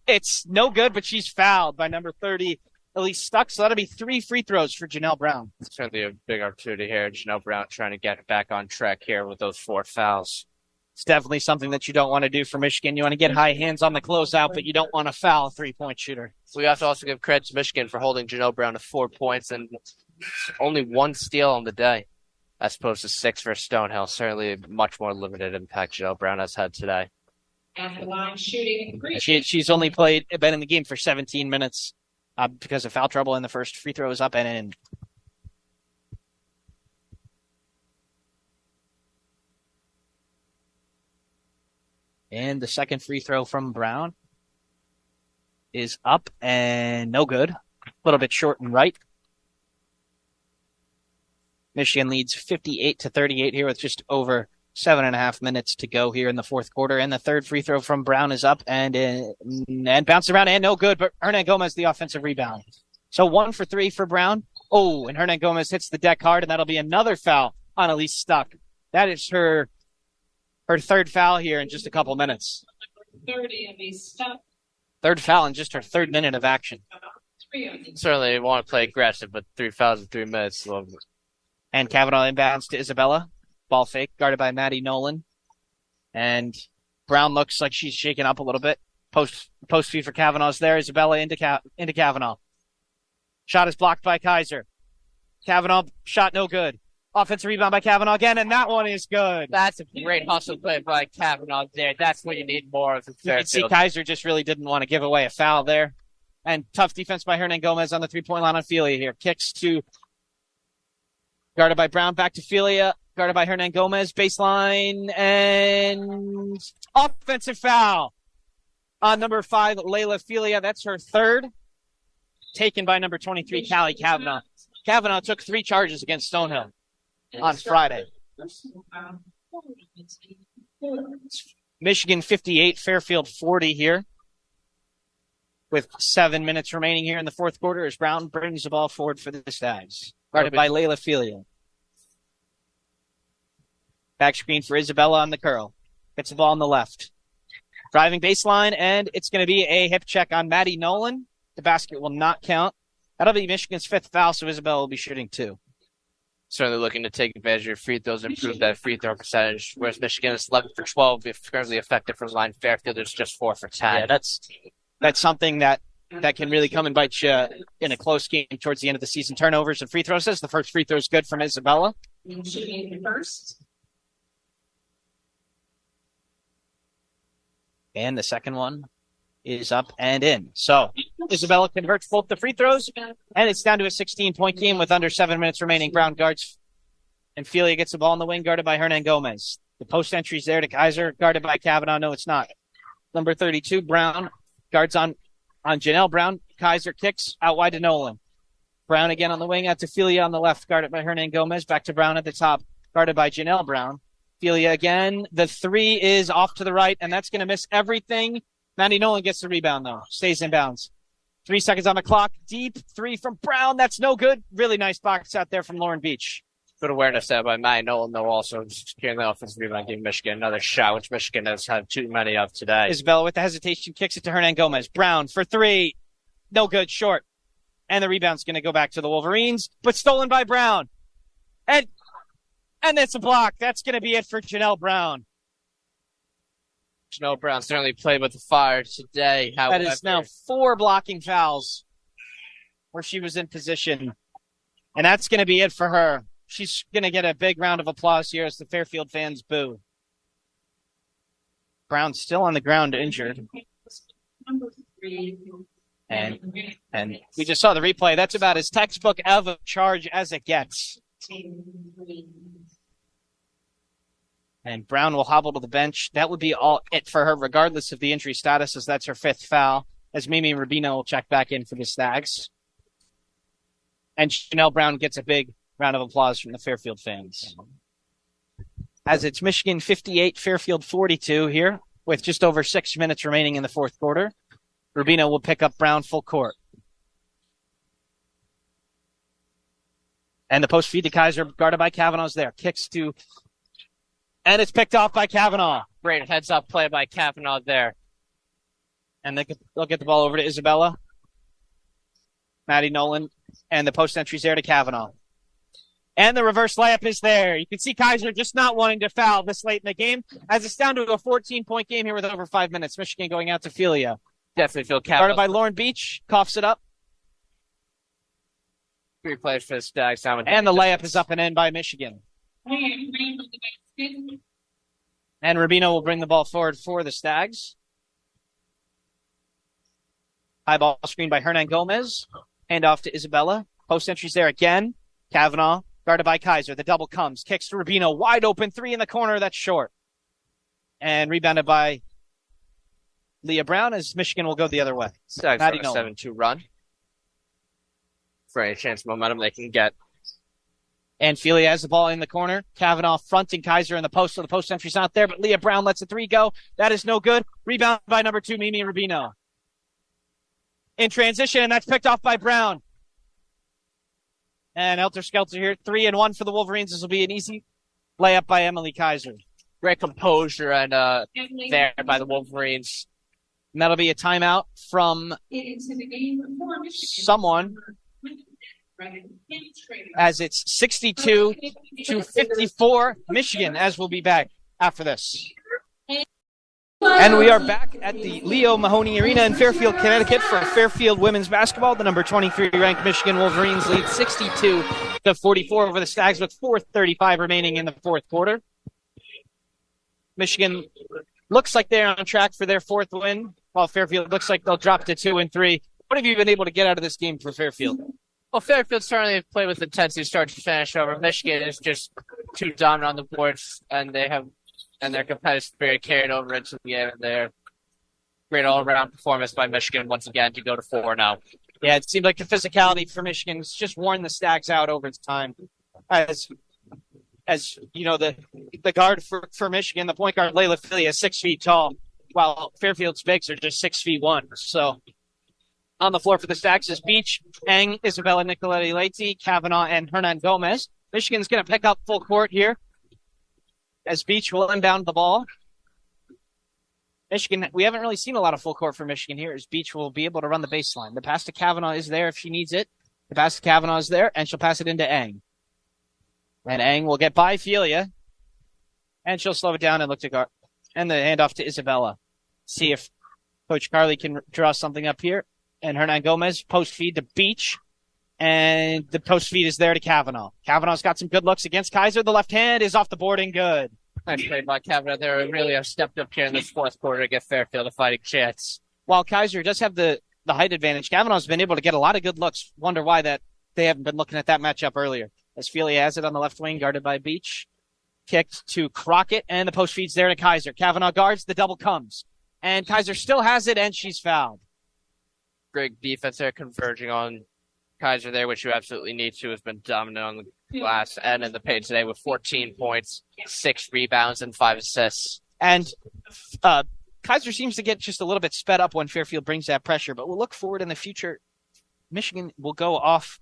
It's no good, but she's fouled by number 30, Elise Stuck. So that'll be 3 free throws for Janelle Brown. Certainly a big opportunity here. Janelle Brown trying to get back on track here with those 4 fouls. It's definitely something that you don't want to do for Michigan. You want to get high hands on the closeout, but you don't want to foul a 3-point shooter. We have to also give credit to Michigan for holding Janelle Brown to 4 points and only 1 steal on the day, as opposed to 6 for Stonehill. Certainly a much more limited impact Janelle Brown has had today. At the line shooting. She's only been in the game for 17 minutes because of foul trouble, and the first free throw is up and in. And the second free throw from Brown is up and no good. A little bit short and right. Michigan leads 58-38 here with just over 7.5 minutes to go here in the fourth quarter. And the third free throw from Brown is up and bounced around and no good, but Hernan Gomez the offensive rebound. So 1 for 3 for Brown. Oh, and Hernan Gomez hits the deck hard, and that'll be another foul on Elise Stuck. That is her third foul here in just a couple minutes. 30 of these Stuck. Third foul in just her third minute of action. Certainly want to play aggressive, but 3 fouls in 3 minutes. And Kavanaugh inbounds to Isabella. Ball fake, guarded by Maddie Nolan. And Brown looks like she's shaken up a little bit. Post feed for Kavanaugh's there. Isabella into Kavanaugh. Shot is blocked by Kaiser. Kavanaugh, shot no good. Offensive rebound by Kavanaugh again, and that one is good. That's a great hustle play by Kavanaugh there. That's what you need more of. You can see Kaiser just really didn't want to give away a foul there. And tough defense by Hernan Gomez on the three-point line on Felia here. Kicks to, guarded by Brown, back to Felia. Guarded by Hernan Gomez, baseline, and offensive foul on number 5, Layla Felia. That's her third. Taken by number 23, Callie Kavanaugh. Kavanaugh took 3 charges against Stonehill on Friday. Michigan 58, Fairfield 40 here. With 7 minutes remaining here in the fourth quarter as Brown brings the ball forward for the Stags. Guarded by Layla Felia. Back screen for Isabella on the curl. Gets the ball on the left. Driving baseline, and it's going to be a hip check on Maddie Nolan. The basket will not count. That'll be Michigan's 5th foul, so Isabella will be shooting 2. Certainly looking to take advantage of free throws and improve that free throw percentage, whereas Michigan is 11 for 12, if currently effective from the line. Fairfield is just 4 for 10. Yeah, that's something that can really come and bite you in a close game towards the end of the season. Turnovers and free throws. The first free throw is good from Isabella. Shooting first. And the second one is up and in. So Isabella converts both the free throws, and it's down to a 16-point game with under 7 minutes remaining. Brown guards, and Felia gets the ball in the wing, guarded by Hernan Gomez. The post entry's there to Kaiser, guarded by Kavanaugh. No, it's not. Number 32, Brown, guards on Janelle Brown. Kaiser kicks out wide to Nolan. Brown again on the wing, out to Felia on the left, guarded by Hernan Gomez. Back to Brown at the top, guarded by Janelle Brown. Felia again. The 3 is off to the right, and that's going to miss everything. Maddie Nolan gets the rebound, though. Stays in bounds. 3 seconds on the clock. Deep 3 from Brown. That's no good. Really nice box out there from Lauren Beach. Good awareness there by Maddie Nolan, though, also securing the offensive rebound, giving Michigan another shot, which Michigan has had too many of today. Isabella with the hesitation kicks it to Hernan Gomez. Brown for 3. No good. Short. And the rebound's going to go back to the Wolverines, but stolen by Brown. And it's a block. That's going to be it for Janelle Brown. Janelle Brown certainly played with the fire today. However, that is now 4 blocking fouls where she was in position. And that's going to be it for her. She's going to get a big round of applause here as the Fairfield fans boo. Brown's still on the ground injured. Number 3. And we just saw the replay. That's about as textbook of a charge as it gets. And Brown will hobble to the bench. That would be all it for her, regardless of the injury status, as that's her 5th foul, as Mimi Rubino will check back in for the Stags. And Janelle Brown gets a big round of applause from the Fairfield fans. As it's Michigan 58, Fairfield 42 here, with just over 6 minutes remaining in the fourth quarter. Rubino will pick up Brown full court. And the post feed to Kaiser, guarded by Kavanaugh's there. Kicks to... And it's picked off by Kavanaugh. Great heads-up play by Kavanaugh there. And they'll get the ball over to Isabella. Maddie Nolan. And the post entry's there to Kavanaugh. And the reverse layup is there. You can see Kaiser just not wanting to foul this late in the game, as it's down to a 14-point game here with over 5 minutes. Michigan going out to Felia. Definitely feel Kavanaugh. Guarded by Lauren Beach. Coughs it up. 3 plays for the Stags. And the layup is up and in by Michigan. And Rubino will bring the ball forward for the Stags. High ball screen by Hernan Gomez. Hand off to Isabella. Post entries there again. Kavanaugh, guarded by Kaiser. The double comes. Kicks to Rubino. Wide open 3 in the corner. That's short. And rebounded by Leah Brown, as Michigan will go the other way. Stags Maddie got a Nolan. 7-2 run. For any chance of momentum they can get. And Felia has the ball in the corner. Kavanaugh fronting Kaiser in the post, so the post entry's not there, but Leah Brown lets a three go. That is no good. Rebound by number 2, Mimi Rubino. In transition, and that's picked off by Brown. And Elter Skelter here, 3-1 for the Wolverines. This will be an easy layup by Emily Kaiser. Great composure and there by the Wolverines. And that'll be a timeout from someone, as it's 62-54 Michigan, as we'll be back after this. And we are back at the Leo Mahoney Arena in Fairfield, Connecticut for Fairfield women's basketball. The number 23 ranked Michigan Wolverines lead 62-44 over the Stags with 4:35 remaining in the fourth quarter. Michigan looks like they're on track for their fourth win, while Fairfield looks like they'll drop to 2-3. What have you been able to get out of this game for Fairfield? Well, Fairfield certainly have played with intensity start to finish over. Michigan is just too dominant on the boards, and their competitive spirit carried over into the game. And their great all-around performance by Michigan once again to go to 4 now. Yeah, it seemed like the physicality for Michigan has just worn the Stags out over time. As you know, the guard for Michigan, the point guard, Layla Philly, is 6 feet tall, while Fairfield's bigs are just 6'1". So on the floor for the Stags is Beach, Eng, Isabella Nicoletti-Leite, Kavanaugh, and Hernan Gomez. Michigan's going to pick up full court here as Beach will inbound the ball. Michigan, we haven't really seen a lot of full court for Michigan here, as Beach will be able to run the baseline. The pass to Kavanaugh is there if she needs it. The pass to Kavanaugh is there, and she'll pass it into Eng. And Eng will get by Felia, and she'll slow it down and look to guard. And the handoff to Isabella. See if Coach Carly can draw something up here. And Hernan Gomez, post feed to Beach. And the post feed is there to Kavanaugh. Kavanaugh's got some good looks against Kaiser. The left hand is off the board and good. Nice play by Kavanaugh. They really have stepped up here in this fourth quarter to get Fairfield a fighting chance. While Kaiser does have the height advantage, Kavanaugh's been able to get a lot of good looks. Wonder why that they haven't been looking at that matchup earlier. As Felia has it on the left wing, guarded by Beach. Kicked to Crockett, and the post feed's there to Kaiser. Kavanaugh guards, the double comes. And Kaiser still has it, and she's fouled. Great defense there, converging on Kaiser there, which you absolutely need to. Has been dominant on the glass and in the paint today with 14 points, 6 rebounds, and 5 assists. And Kaiser seems to get just a little bit sped up when Fairfield brings that pressure, but we'll look forward in the future. Michigan will go off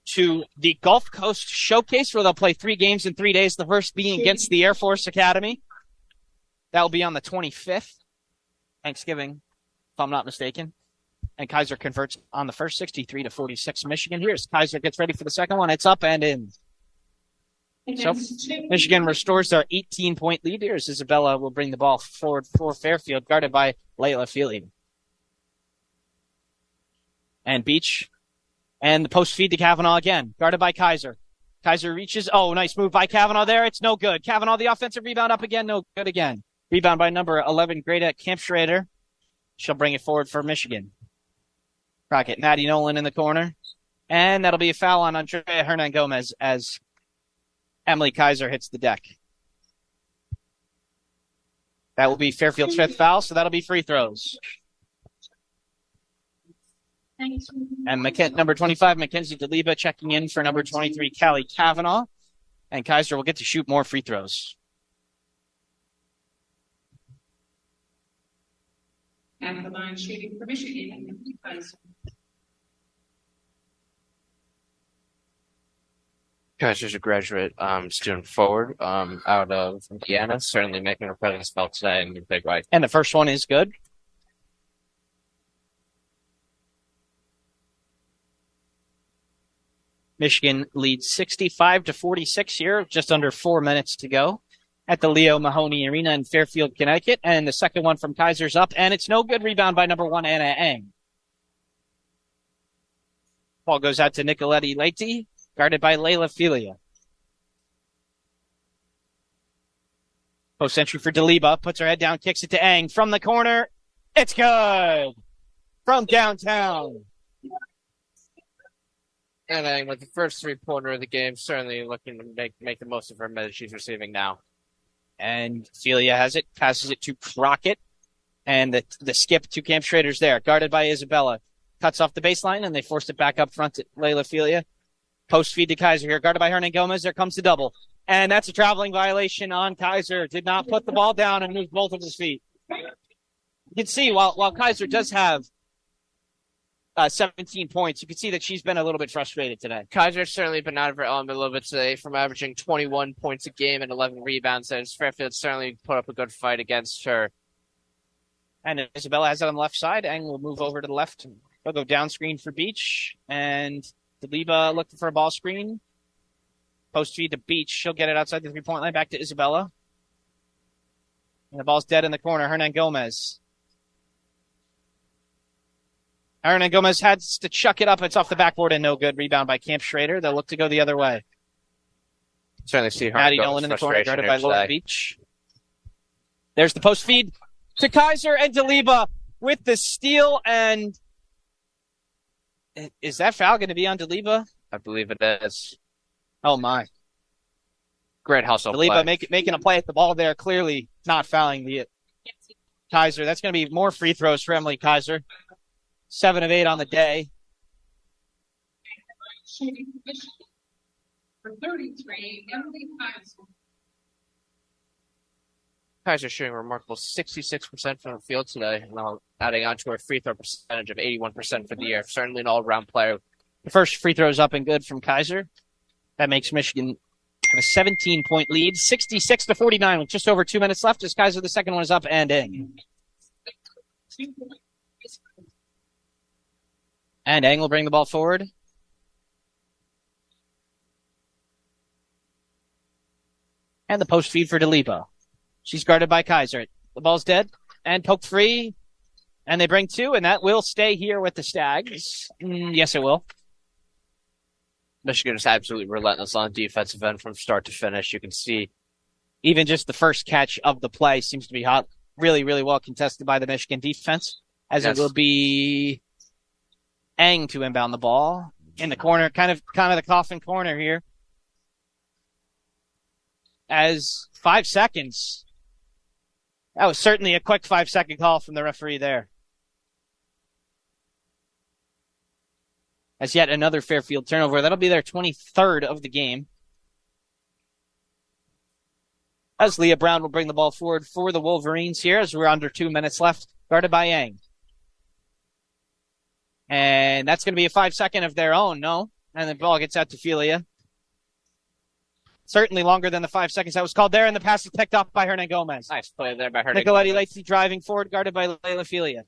to the Gulf Coast Showcase, where they'll play 3 games in 3 days, the first being against the Air Force Academy. That will be on the 25th, Thanksgiving, if I'm not mistaken. And Kaiser converts on the first, 63-46 Michigan. Here's Kaiser gets ready for the second one. It's up and in. So Michigan restores their 18-point lead. Here's Isabella will bring the ball forward for Fairfield, guarded by Layla Feely. And Beach. And the post feed to Kavanaugh again, guarded by Kaiser. Kaiser reaches. Oh, nice move by Kavanaugh there. It's no good. Kavanaugh, the offensive rebound up again. No good again. Rebound by number 11, Greta Kempschrader. She'll bring it forward for Michigan. Crockett, Maddie Nolan in the corner. And that'll be a foul on Andrea Hernan Gomez as Emily Kaiser hits the deck. That will be Fairfield's 5th foul, so that'll be free throws. And number 25, Mackenzie DeLiba checking in for number 23, Callie Kavanaugh. And Kaiser will get to shoot more free throws. At the line shooting for Michigan, Kaiser. Kaiser's a graduate student forward out of Indiana, certainly making her presence felt today in a big way. And the first one is good. Michigan leads 65-46 here, just under 4 minutes to go at the Leo Mahoney Arena in Fairfield, Connecticut. And the second one from Kaiser's up, and it's no good. Rebound by number 1, Anna Eng. Ball goes out to Nicoletti-Leite, guarded by Layla Filia. Post entry for DeLiba, puts her head down, kicks it to Eng from the corner. It's good! From downtown. And Eng with the first 3-pointer of the game, certainly looking to make the most of her minutes she's receiving now. And Filia has it, passes it to Crockett. And the skip to Camp Schrader's there, guarded by Isabella. Cuts off the baseline, and they forced it back up front to Layla Filia. Post feed to Kaiser here, guarded by Hernan Gomez. There comes the double. And that's a traveling violation on Kaiser. Did not put the ball down and move both of his feet. You can see while Kaiser does have 17 points, you can see that she's been a little bit frustrated today. Kaiser's certainly been out of her element a little bit today from averaging 21 points a game and 11 rebounds. And Fairfield certainly put up a good fight against her. And Isabella has it on the left side. Ang will move over to the left. They'll go down screen for Beach. And Deliba looking for a ball screen. Post feed to Beach. She'll get it outside the three-point line. Back to Isabella. And the ball's dead in the corner. Hernan Gomez. Hernan Gomez had to chuck it up. It's off the backboard and no good. Rebound by Camp Schrader. They'll look to go the other way. Certainly see her. Maddie Nolan in the corner, guarded by Laura Beach. There's the post feed to Kaiser, and Deliba with the steal. And is that foul going to be on Deliba? I believe it is. Oh, my. Great hustle Deliba play. making a play at the ball there, clearly not fouling the Kaiser. That's going to be more free throws for Emily Kaiser. 7 of 8 on the day. For 33, Emily Kaiser. Kaiser shooting a remarkable 66% from the field today, now adding on to her free throw percentage of 81% for the year. Certainly an all-around player. The first free throw is up and good from Kaiser. That makes Michigan have a 17-point lead, 66-49 with just over 2 minutes left. As Kaiser, the second one is up and in. And Ang will bring the ball forward. And the post feed for Deliba. She's guarded by Kaiser. The ball's dead and poked free. And they bring two, and that will stay here with the Stags. Yes, it will. Michigan is absolutely relentless on defensive end from start to finish. You can see even just the first catch of the play seems to be hot. Really, really well contested by the Michigan defense. As It will be Ang to inbound the ball in the corner, kind of the coffin corner here. As 5 seconds. That was certainly a quick 5-second call from the referee there. As yet another Fairfield turnover. That'll be their 23rd of the game. As Leah Brown will bring the ball forward for the Wolverines here as we're under 2 minutes left, guarded by Yang. And that's going to be a 5-second of their own, no? And the ball gets out to Filia. Certainly longer than the 5 seconds that was called there, and the pass is picked up by Hernan Gomez. Nice play there by Hernan Nicoletti Lacey driving forward, guarded by Layla Filia.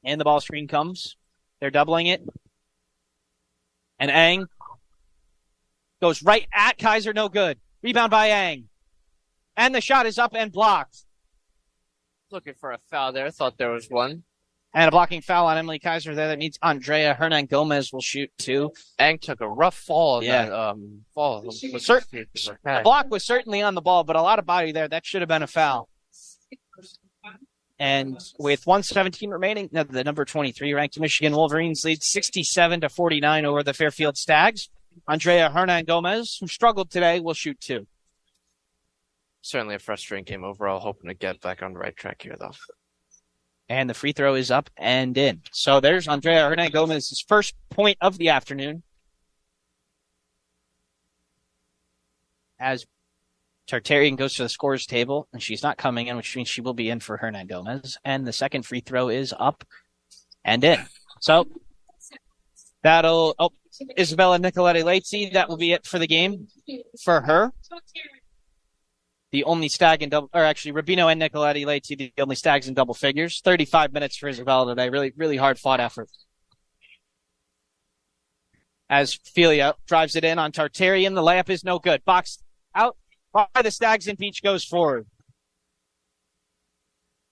And the ball screen comes. They're doubling it. And Ang goes right at Kaiser, no good. Rebound by Ang. And the shot is up and blocked. Looking for a foul there. Thought there was one. And a blocking foul on Emily Kaiser there. That means Andrea Hernan Gomez will shoot two. Ang took a rough fall. Yeah. The block was certainly on the ball, but a lot of body there. That should have been a foul. And with 1:17 remaining, the number 23 ranked Michigan Wolverines lead 67-49 over the Fairfield Stags. Andrea Hernan Gomez, who struggled today, will shoot two. Certainly a frustrating game overall. Hoping to get back on the right track here, though. And the free throw is up and in. So there's Andrea Hernan Gomez's first point of the afternoon. As Tartarian goes to the scorer's table, and she's not coming in, which means she will be in for Hernan Gomez. And the second free throw is up and in. So Isabella Nicoletti Lacey, that will be it for the game for her. The only Stag in double, or actually Rubino and Nicoletti Lacey, the only Stags in double figures. 35 minutes for Isabella today. Really, really hard fought effort. As Filia drives it in on Tartarian, the layup is no good. Boxed out by the Stags, and Beach goes forward.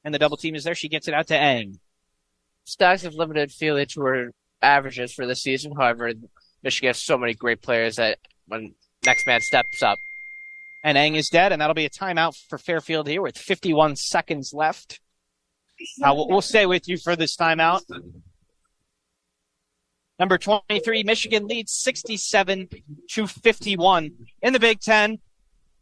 And the double team is there. She gets it out to Ang. Stags have limited Filia to her averages for this season. However, Michigan has so many great players that when next man steps up. And Ang is dead, and that'll be a timeout for Fairfield here with 51 seconds left. We'll stay with you for this timeout. Number 23, Michigan leads 67-51 in the Big Ten.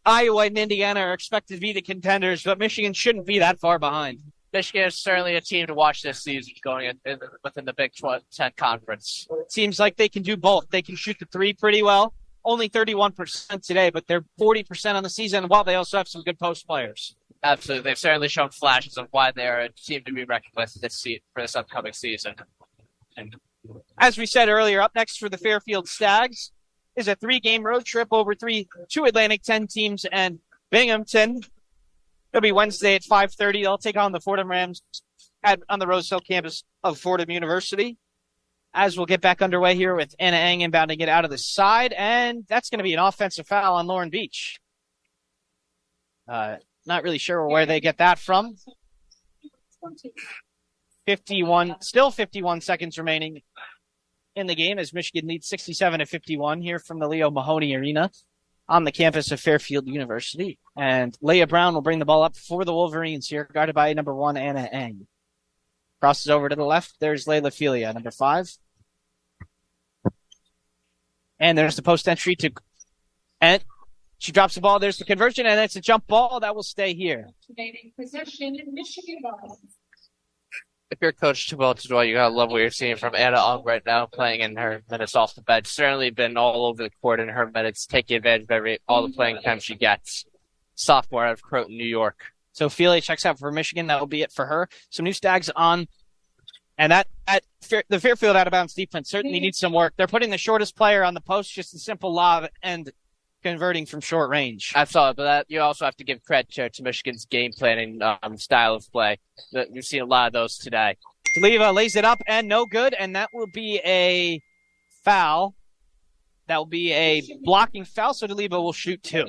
Iowa and Indiana are expected to be the contenders, but Michigan shouldn't be that far behind. Michigan is certainly a team to watch this season going within the Big 10 conference. It seems like they can do both. They can shoot the three pretty well. Only 31% today, but they're 40% on the season, while they also have some good post players. Absolutely. They've certainly shown flashes of why they're a team to be reckoned with for this upcoming season. And as we said earlier, up next for the Fairfield Stags is a 3-game road trip over two Atlantic 10 teams and Binghamton. It'll be Wednesday at 5:30. They'll take on the Fordham Rams on the Rose Hill campus of Fordham University. As we'll get back underway here with Anna Eng inbounding it out of the side, and that's going to be an offensive foul on Lauren Beach. Not really sure where they get that from. 51 seconds remaining in the game as Michigan leads 67-51 here from the Leo Mahoney Arena on the campus of Fairfield University. And Leah Brown will bring the ball up for the Wolverines here, guarded by number 1, Anna Eng. Crosses over to the left. There's Layla Filia, number 5. And there's the post entry and she drops the ball. There's the conversion, and it's a jump ball that will stay here. Possession, Michigan ball. If you're Coach Tabell, you gotta love what you're seeing from Anna Ong right now, playing in her minutes off the bench. Certainly been all over the court in her minutes, taking advantage of all the playing time she gets. Sophomore out of Croton, New York. So Filia checks out for Michigan. That will be it for her. Some new Stags on. And the Fairfield out-of-bounds defense certainly needs some work. They're putting the shortest player on the post, just a simple lob, and converting from short range. I saw it, but you also have to give credit to Michigan's game planning style of play. We've seen a lot of those today. D'Aliva lays it up, and no good, and that will be a foul. That will be a blocking foul, so D'Aliva will shoot 2.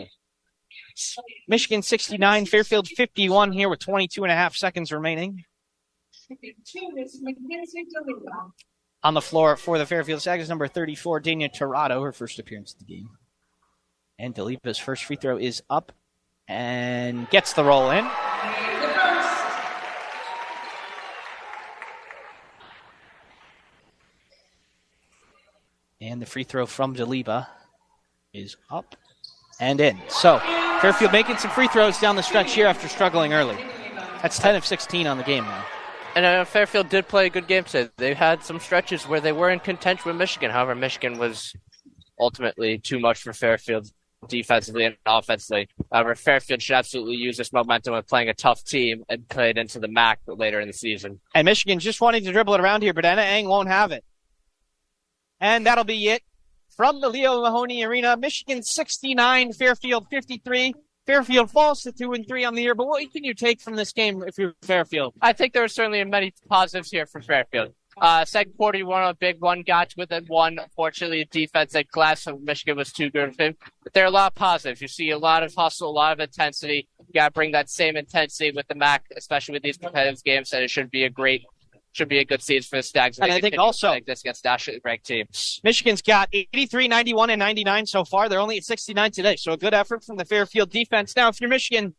Michigan 69, Fairfield 51 here with 22.5 seconds remaining. On the floor for the Fairfield Stags, number 34, Dania Tirado, her first appearance of the game. And D'Aliva's first free throw is up and gets the roll in. And the free throw from D'Aliva is up and in. So Fairfield making some free throws down the stretch here after struggling early. That's 10 of 16 on the game now. And Fairfield did play a good game today. They had some stretches where they were in contention with Michigan. However, Michigan was ultimately too much for Fairfield defensively and offensively. However, Fairfield should absolutely use this momentum of playing a tough team and play it into the MAC later in the season. And Michigan just wanting to dribble it around here, but Anna Eng won't have it. And that'll be it from the Leo Mahoney Arena. Michigan 69, Fairfield 53. Fairfield falls to 2-3 on the year, but what can you take from this game if you're Fairfield? I think there are certainly many positives here for Fairfield. Second quarter, you won a big one, got within one. Unfortunately, the defense at glass of Michigan was too good for him. But there are a lot of positives. You see a lot of hustle, a lot of intensity. You got to bring that same intensity with the MAC, especially with these competitive games, and it should be a good season for the Stags. And I think also like this against nationally ranked teams. Michigan's got 83, 91, and 99 so far. They're only at 69 today, so a good effort from the Fairfield defense. Now, if you're Michigan,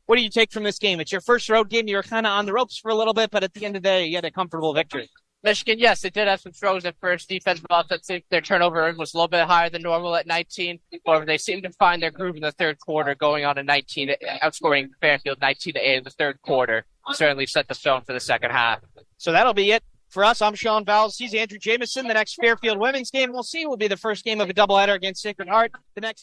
what do you take from this game? It's your first road game. You were kind of on the ropes for a little bit, but at the end of the day, you had a comfortable victory. Michigan, yes, they did have some struggles at first. Defensive offense, their turnover was a little bit higher than normal at 19. However, they seemed to find their groove in the third quarter, going on a 19, outscoring Fairfield 19-8 in the third quarter. Certainly set the stone for the second half. So that'll be it for us. I'm Sean Vowles. He's Andrew Jameson. The next Fairfield women's game we'll see will be the first game of a doubleheader against Sacred Heart. The next